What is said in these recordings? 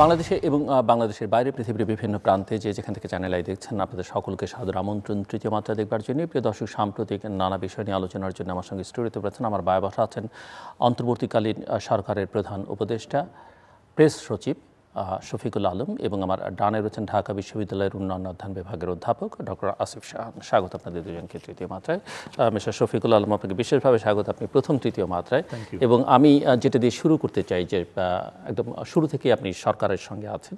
বাংলাদেশে এবং বাংলাদেশের বাইরে পৃথিবীর বিভিন্ন প্রান্তে যেখান থেকে চ্যানেল আই দেখছেন আপনাদের সকলকে সাদর আমন্ত্রণ তৃতীয় মাত্রা দেখবার জন্য। প্রিয় দর্শক, সাম্প্রতিক নানা বিষয় নিয়ে আলোচনার জন্য আমার সঙ্গে স্টুডিওতে রয়েছেন আমার বায়বাসা আছেন অন্তর্বর্তীকালীন সরকারের প্রধান উপদেষ্টা প্রেস সচিব শফিকুল আলম এবং আমার ডানে রয়েছেন ঢাকা বিশ্ববিদ্যালয়ের উন্নয়ন অধ্যয়ন বিভাগের অধ্যাপক ডক্টর আসিফ শাহান। স্বাগত আপনাদের দুজনকে তৃতীয় মাত্রায়। মিস্টার শফিকুল আলম, আপনাকে বিশেষভাবে স্বাগত, আপনি প্রথম তৃতীয় মাত্রায়। এবং আমি যেটা দিয়ে শুরু করতে চাই যে একদম শুরু থেকে আপনি সরকারের সঙ্গে আছেন,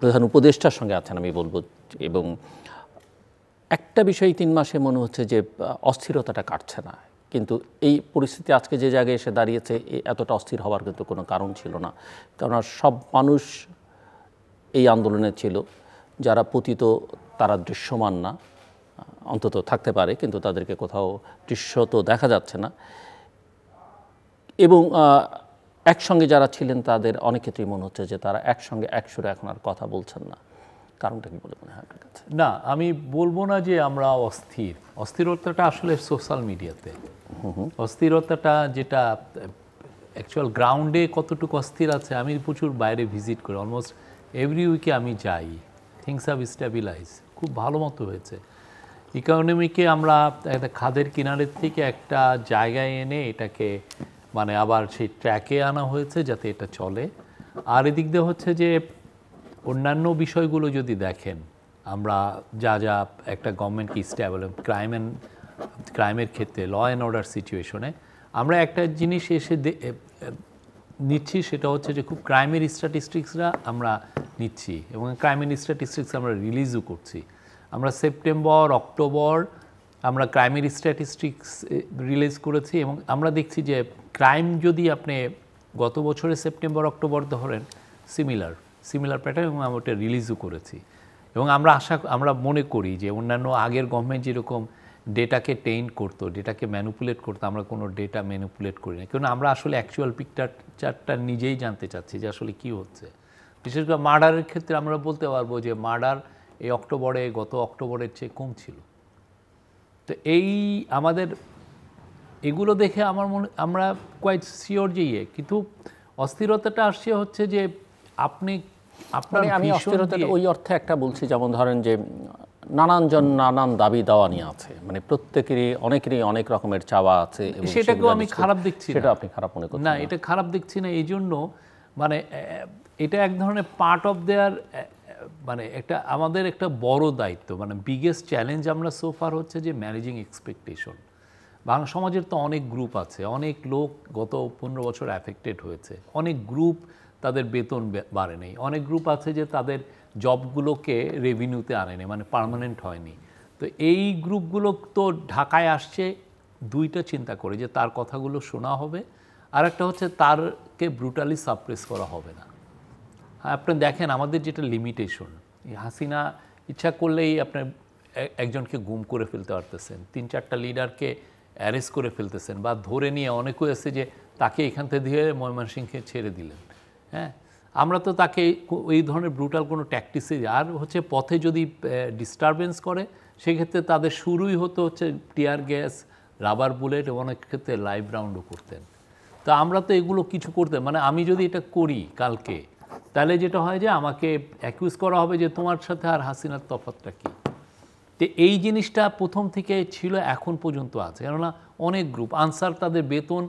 প্রধান উপদেষ্টার সঙ্গে আছেন আমি বলবো, এবং একটা বিষয় 3 মাসে মনে হচ্ছে যে অস্থিরতাটা কাটছে না, কিন্তু এই পরিস্থিতি আজকে যে জায়গায় এসে দাঁড়িয়েছে এতটা অস্থির হওয়ার কিন্তু কোনো কারণ ছিল না। কেননা সব মানুষ এই আন্দোলনে ছিল, যারা পতিত তারা দৃশ্যমান না, অন্তত থাকতে পারে কিন্তু তাদেরকে কোথাও দৃশ্য তো দেখা যাচ্ছে না। এবং একসঙ্গে যারা ছিলেন তাদের অনেক ক্ষেত্রেই মনে হচ্ছে যে তারা একসঙ্গে একসুরে এখন আর কথা বলছেন না। কারণটা কি বলে মনে হয় আপনার কাছে? না, আমি বলবো না যে আমরা অস্থির। অস্থিরতাটা আসলে সোশ্যাল মিডিয়াতে, অস্থিরতাটা যেটা অ্যাকচুয়াল গ্রাউন্ডে কতটুকু অস্থির আছে। আমি প্রচুর বাইরে ভিজিট করি, অলমোস্ট এভরি উইকে আমি যাই। থিংস হ্যাভ স্টেবিলাইজ, খুব ভালো মতো হয়েছে। ইকোনমিকে আমরা একটা খাদের কিনারের থেকে একটা জায়গায় এনে এটাকে মানে আবার সেই ট্র্যাকে আনা হয়েছে যাতে এটা চলে। আর এদিক দিয়ে হচ্ছে যে অন্যান্য বিষয়গুলো যদি দেখেন, আমরা যা যা একটা গভর্নমেন্টকে স্টেবল ক্রাইমের ক্ষেত্রে ল অ্যান্ড অর্ডার সিচুয়েশনে আমরা একটা জিনিস এসে নিচ্ছি, সেটা হচ্ছে যে খুব ক্রাইমের স্ট্যাটিস্টিক্সরা আমরা নিচ্ছি এবং ক্রাইমের স্ট্যাটিস্টিক্স আমরা রিলিজও করছি। আমরা সেপ্টেম্বর অক্টোবর আমরা ক্রাইমের স্ট্যাটিস্টিক্স রিলিজ করেছি এবং আমরা দেখছি যে ক্রাইম যদি আপনি গত বছরের সেপ্টেম্বর অক্টোবর ধরেন সিমিলার প্যাটার্ন, এবং আমরা ওটা রিলিজও করেছি। এবং আমরা মনে করি যে অন্যান্য আগের গভর্নমেন্ট যেরকম ডেটাকে টেইন করতো, ডেটাকে ম্যানিপুলেট করতো, আমরা কোনো ডেটা ম্যানিপুলেট করি না, কারণ আমরা আসলে অ্যাকচুয়াল পিকচারটা নিজেই জানতে চাচ্ছি যে আসলে কী হচ্ছে। বিশেষ করে মার্ডারের ক্ষেত্রে আমরা বলতে পারবো যে মার্ডার এই গত অক্টোবরের চেয়ে কম ছিল। তো এই আমাদের এগুলো দেখে আমরা কোয়াইট শিওর যে কিন্তু অস্থিরতাটা আসছে হচ্ছে যে আমি অস্থিরতাটা ওই অর্থে একটা বলছি, যেমন ধরেন যে নানানজন নানান দাবি দাওয়া নিয়ে আছে, মানে অনেকেরই অনেক রকমের চাওয়া আছে। সেটাকেও আমি খারাপ দেখছি, সেটা আপনি খারাপ মনে করছেন? না, এটা খারাপ দেখছি না। এই জন্য মানে এটা এক ধরনের পার্ট অফ দেয়ার, মানে আমাদের একটা বড় দায়িত্ব, মানে বিগেস্ট চ্যালেঞ্জ আমরা সোফার হচ্ছে যে ম্যানেজিং এক্সপেকটেশন। বাংলা সমাজের তো অনেক গ্রুপ আছে, অনেক লোক গত 15 বছর অ্যাফেক্টেড হয়েছে, অনেক গ্রুপ তাদের বেতন বাড়ে নেই, অনেক গ্রুপ আছে যে তাদের জবগুলোকে রেভিনিউতে আনেনি, মানে পার্মানেন্ট হয়নি। তো এই গ্রুপগুলো তো ঢাকায় আসছে দুইটা চিন্তা করে, যে তার কথাগুলো শোনা হবে, আর একটা হচ্ছে তারকে ব্রুটালি সাপ্রেস করা হবে না। আপনি দেখেন আমাদের যেটা লিমিটেশন, হাসিনা ইচ্ছা করলেই আপনার একজনকে গুম করে ফেলতে পারতেছেন, 3-4টা লিডারকে অ্যারেস্ট করে ফেলতেছেন, বা ধরে নিয়ে অনেকে আছে যে তাকে এখান থেকে দিয়ে ময়মনসিংহে ছেড়ে দিলেন। হ্যাঁ, আমরা তো তাকে এই ধরনের ব্রুটাল কোনো ট্যাকটিসে, আর হচ্ছে পথে যদি ডিস্টারবেন্স করে সেক্ষেত্রে তাদের শুরুই হচ্ছে টিয়ার গ্যাস, রাবার বুলেট, এবং অনেক ক্ষেত্রে লাইভ রাউন্ডও করতেন। তো আমরা তো এগুলো কিছু করতে, মানে আমি যদি এটা করি কালকে, তাহলে যেটা হয় যে আমাকে অ্যাকিউজ করা হবে যে তোমার সাথে আর হাসিনার তফাৎটা কী। তো এই জিনিসটা প্রথম থেকে ছিল, এখন পর্যন্ত আছে, কেননা অনেক গ্রুপ আনসার তাদের বেতন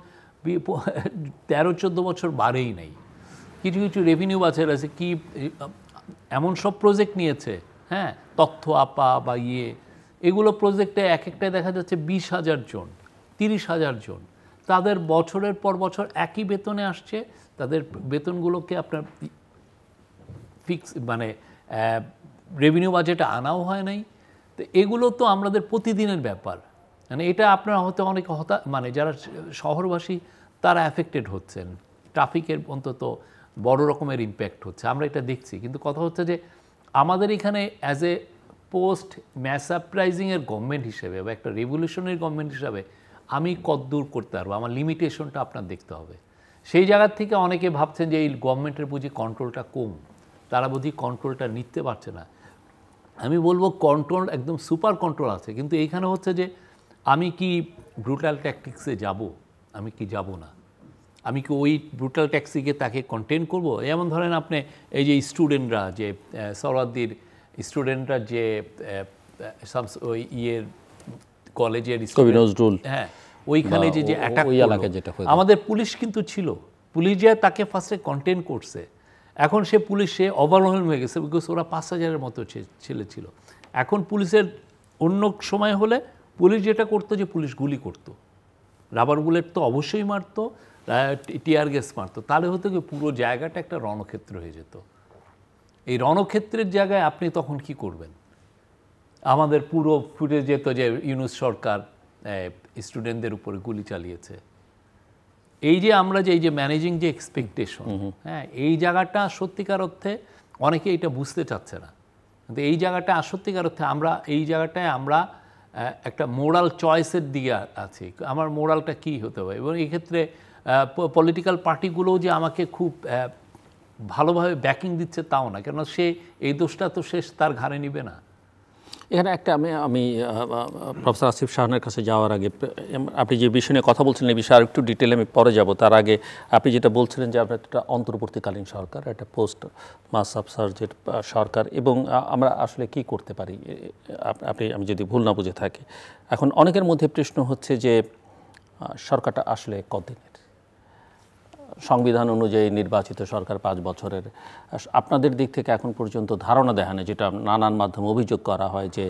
13-14 বছর বাড়েই নাই। কিছু কিছু রেভিনিউ বাছাই আছে কি এমন সব প্রজেক্ট নিয়েছে, হ্যাঁ, তথ্য আপা বা এগুলো প্রজেক্টে এক একটায় দেখা যাচ্ছে 20,000 জন, 30,000 জন, তাদের বছরের পর বছর একই বেতনে আসছে, তাদের বেতনগুলোকে আপনার ফিক্স মানে রেভিনিউ বাজেটে আনাও হয় নাই। তো এগুলো তো আমাদের প্রতিদিনের ব্যাপার, মানে এটা আপনারা হয়তো অনেক মানে যারা শহরবাসী তারা অ্যাফেক্টেড হচ্ছেন, ট্রাফিকের অন্তত বড় রকমের ইম্প্যাক্ট হচ্ছে, আমরা এটা দেখছি। কিন্তু কথা হচ্ছে যে আমাদের এখানে অ্যাজ এ পোস্ট ম্যাস আপরাইজিংয়ের গভর্নমেন্ট হিসেবে বা একটা রেভলিউশনারি গভর্নমেন্ট হিসাবে আমি কতদূর করতে পারবো, আমার লিমিটেশনটা আপনার দেখতে হবে। সেই জায়গার থেকে অনেকে ভাবছেন যে এই গভর্নমেন্টের বুঝি কন্ট্রোলটা কম, তারা বুঝি কন্ট্রোলটা নিতে পারছে না। আমি বলবো কন্ট্রোল একদম সুপার কন্ট্রোল আছে, কিন্তু এইখানে হচ্ছে যে আমি কি ব্রুটাল ট্যাকটিক্সে যাব, আমি কি যাব না। আমি কি ওই ব্রুটাল ট্যাক্সিকে তাকে কন্টেন করব? যেমন ধরেন আপনি এই যে স্টুডেন্টরা যে সরওয়ার্দীর স্টুডেন্টরা যে ওই ইয়ের কলেজের কবি নজরুল, হ্যাঁ, ওইখানে যে অ্যাটাক আমাদের পুলিশ কিন্তু ছিল, পুলিশ যে তাকে ফার্স্টে কন্টেন করছে। এখন সে পুলিশে ওভারওয়েলম হয়ে গেছে, বিকজ ওরা 5,000-এর মতো ছেলে ছিল। এখন পুলিশের অন্য সময় হলে পুলিশ যেটা করতো যে পুলিশ গুলি করতো, রাবার বুলেট তো অবশ্যই মারতো, টিয়ার গ্যাস মারতো, তাহলে হতো কি পুরো জায়গাটা একটা রণক্ষেত্র হয়ে যেত। এই রণক্ষেত্রের জায়গায় আপনি তখন কি করবেন? আমাদের পুরো ফুটে যেত যে ইউনূস সরকার স্টুডেন্টদের উপরে গুলি চালিয়েছে। এই যে আমরা যে এই যে ম্যানেজিং যে এক্সপেকটেশন, হ্যাঁ, এই জায়গাটা সত্যিকার অর্থে অনেকে এটা বুঝতে চাচ্ছে না। কিন্তু এই জায়গাটা সত্যিকার অর্থে আমরা এই জায়গাটায় আমরা একটা মোরাল চয়েসের দিকে আছি। আমার মোরালটা কী হতে হবে? এবং এই ক্ষেত্রে পলিটিক্যাল পার্টিগুলোও যে আমাকে খুব ভালোভাবে ব্যাকিং দিচ্ছে তাও না, কেন সে এই দোষটা তো সে তার ঘাড়ে নিবে না। এখানে একটা আমি প্রফেসর আসিফ শাহনের কাছে যাওয়ার আগে আপনি যে বিষয় নিয়ে কথা বলছিলেন এই বিষয়ে আর একটু ডিটেলে আমি পরে যাব। তার আগে আপনি যেটা বলছিলেন যে আপনার একটা অন্তর্বর্তীকালীন সরকার, একটা পোস্ট মাস আফসার্জের সরকার, এবং আমরা আসলে কি করতে পারি আমি যদি ভুল না বুঝে থাকি। এখন অনেকের মধ্যে প্রশ্ন হচ্ছে যে সরকারটা আসলে কতদিনের? সংবিধান অনুযায়ী নির্বাচিত সরকার 5 বছরের। আপনাদের দিক থেকে এখন পর্যন্ত ধারণা দেখানো, যেটা নানান মাধ্যমে অভিযোগ করা হয় যে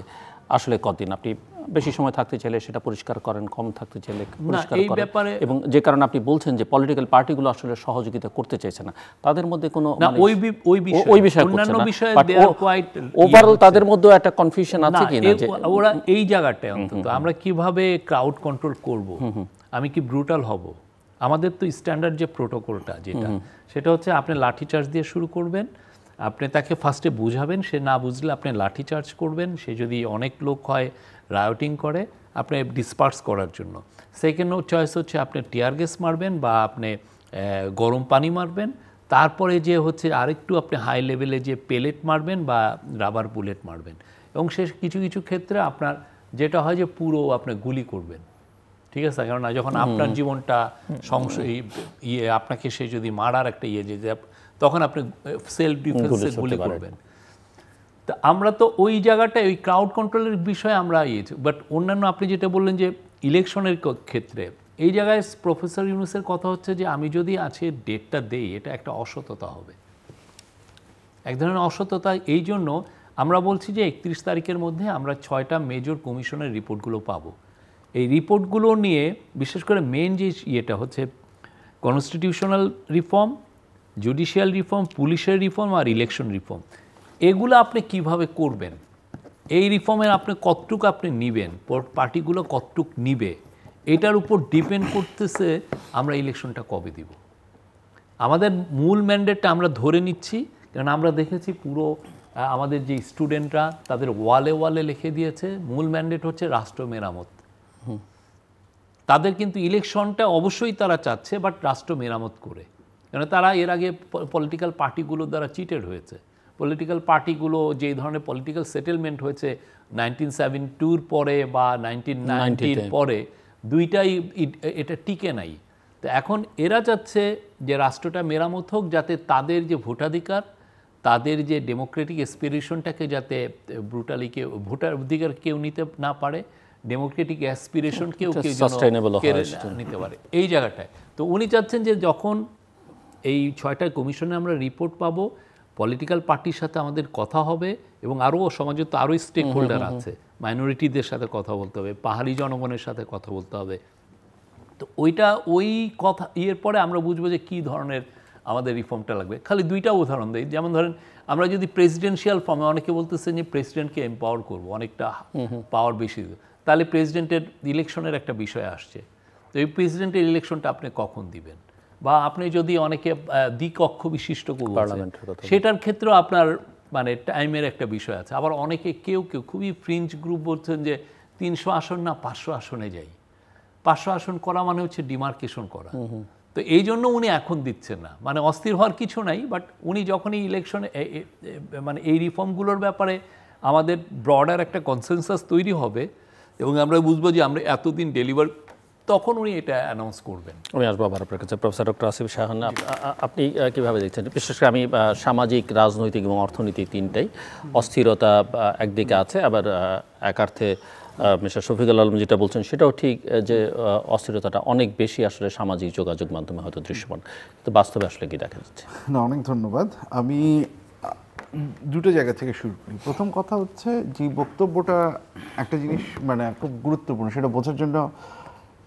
আসলে কতদিন? আপনি বেশি সময় থাকতে চাইলে সেটা পরিষ্কার করেন, কম থাকতে চাইলে পরিষ্কার করেন, এবং যে কারণে আপনি বলছেন যে পলিটিক্যাল পার্টিগুলো আসলে সহযোগিতা করতে চাইছে না, তাদের মধ্যে কোনো ওই বিষয় ওভারঅল তাদের মধ্যেও একটা কনফিউশন আছে কি না, যে ওরা এই জায়গাটায় অন্তত আমরা কিভাবে ক্রাউড কন্ট্রোল করব, আমি কি ব্রুটাল হব? আমাদের তো স্ট্যান্ডার্ড যে প্রোটোকলটা যেটা, সেটা হচ্ছে আপনি লাঠিচার্জ দিয়ে শুরু করবেন, আপনি তাকে ফার্স্টে বুঝাবেন, সে না বুঝলে আপনি লাঠিচার্জ করবেন, সে যদি অনেক লোক হয় রায়োটিং করে আপনি ডিসপার্স করার জন্য। সেকেন্ড চয়েস হচ্ছে আপনি টিয়ার গ্যাস মারবেন বা আপনি গরম পানি মারবেন, তারপরে যে হচ্ছে আরেকটু আপনি হাই লেভেলে যে পেলেট মারবেন বা রাবার বুলেট মারবেন, এবং সে কিছু কিছু ক্ষেত্রে আপনার যেটা হয় যে পুরো আপনি গুলি করবেন। ঠিক আছে, কেননা যখন আপনার জীবনটা আপনাকে সে যদি মারার একটা যে তখন আপনি সেলফ ডিফেন্সে গুলি করবেন। তা আমরা তো ওই জায়গাটায় ওই ক্রাউড কন্ট্রোলের বিষয়ে আমরা বাট অন্যান্য আপনি যেটা বললেন যে ইলেকশনের ক্ষেত্রে এই জায়গায় প্রফেসর ইউনূসের কথা হচ্ছে যে আমি যদি আজকে ডেটটা দেই এটা একটা অসততা হবে, এক ধরনের অসততা। এই জন্য আমরা বলছি যে 31 তারিখের মধ্যে আমরা 6টা মেজর কমিশনের রিপোর্টগুলো পাবো। এই রিপোর্টগুলো নিয়ে বিশেষ করে মেন যে ইয়েটা হচ্ছে কনস্টিটিউশনাল রিফর্ম, জুডিশিয়াল রিফর্ম, পুলিশের রিফর্ম আর ইলেকশন রিফর্ম, এগুলো আপনি কিভাবে করবেন, এই রিফর্মের আপনি কতটুকু আপনি নিবেন, পার্টিগুলো কতটুক নিবে, এটার উপর ডিপেন্ড করতেছে আমরা ইলেকশনটা কবে দিব। আমাদের মূল ম্যান্ডেটটা আমরা ধরে নিচ্ছি, কারণ আমরা দেখেছি পুরো আমাদের যে স্টুডেন্টরা তাদের ওয়ালে ওয়ালে লিখে দিয়েছে মূল ম্যান্ডেট হচ্ছে রাষ্ট্র মেরামত। তাদের কিন্তু ইলেকশনটা অবশ্যই তারা চাচ্ছে, বাট রাষ্ট্র মেরামত করে, কেন তারা এর আগে পলিটিক্যাল পার্টিগুলো দ্বারা চিটেড হয়েছে। পলিটিক্যাল পার্টিগুলো যে ধরনের পলিটিক্যাল সেটেলমেন্ট হয়েছে 1972 পরে বা 1990 পরে, দুইটাই এটা টিকে নাই। তো এখন এরা চাচ্ছে যে রাষ্ট্রটা মেরামত হোক, যাতে তাদের যে ভোটাধিকার, তাদের যে ডেমোক্রেটিক অ্যাসপিরেশনটাকে যাতে ব্রুটালি ভোটার অধিকার কেউ নিতে না পারে, ডেমোক্রেটিক অ্যাসপিরেশন কেউ নিতে পারে এই জায়গাটায়। তো উনি চাচ্ছেন যে যখন এই 6টা কমিশনে আমরা রিপোর্ট পাবো, পলিটিক্যাল পার্টির সাথে আমাদের কথা হবে, এবং আরও সমাজে তো আরও স্টেক হোল্ডার আছে, মাইনরিটিদের সাথে কথা বলতে হবে, পাহাড়ি জনগণের সাথে কথা বলতে হবে। তো ওই কথা পরে আমরা বুঝবো যে কী ধরনের আমাদের রিফর্মটা লাগবে। খালি 2টা উদাহরণ দিই, যেমন ধরেন আমরা যদি প্রেসিডেন্সিয়াল ফর্মে, অনেকে বলতেছেন যে প্রেসিডেন্টকে এম্পাওয়ার করবো, অনেকটা পাওয়ার বেশি, তাহলে প্রেসিডেন্টের ইলেকশনের একটা বিষয় আসছে। তো এই প্রেসিডেন্টের ইলেকশনটা আপনি কখন দিবেন, বা আপনি যদি অনেকে দ্বিকক্ষ বিশিষ্ট সেটার ক্ষেত্রেও আপনার মানে টাইমের একটা বিষয় আছে। আবার অনেকে কেউ খুবই ফ্রিঞ্জ গ্রুপ বলছেন যে 300 আসন না 500 আসনে যাই। 500 আসন করা মানে হচ্ছে ডিমার্কেশন করা। তো এই জন্য উনি এখন দিচ্ছেন না, মানে অস্থির হওয়ার কিছু নাই, বাট উনি যখনই ইলেকশনে মানে এই রিফর্মগুলোর ব্যাপারে আমাদের ব্রডার একটা কনসেনসাস তৈরি হবে, এবং আমরা বুঝবো যে আমরা এতদিন ডেলিভার তখন উনি এটা অ্যানাউন্স করবেন। আমি আসবো আবার আপনার কাছে প্রফেসর ডক্টর আসিফ শাহান, আপনি কিভাবে দেখছেন? বিশেষ করে আমি সামাজিক, রাজনৈতিক এবং অর্থনীতি তিনটাই অস্থিরতা একদিকে আছে, আবার একার্থে মিস্টার শফিকুল আলম যেটা বলছেন সেটাও ঠিক, যে অস্থিরতাটা অনেক বেশি আসলে সামাজিক যোগাযোগ মাধ্যমে হয়তো দৃশ্যমান, তো বাস্তবে আসলে কি দেখা যাচ্ছে? না, অনেক ধন্যবাদ। আমি দুটো জায়গা থেকে শুরু করি। প্রথম কথা হচ্ছে যে বক্তব্যটা একটা জিনিস মানে খুব গুরুত্বপূর্ণ, সেটা বোঝার জন্য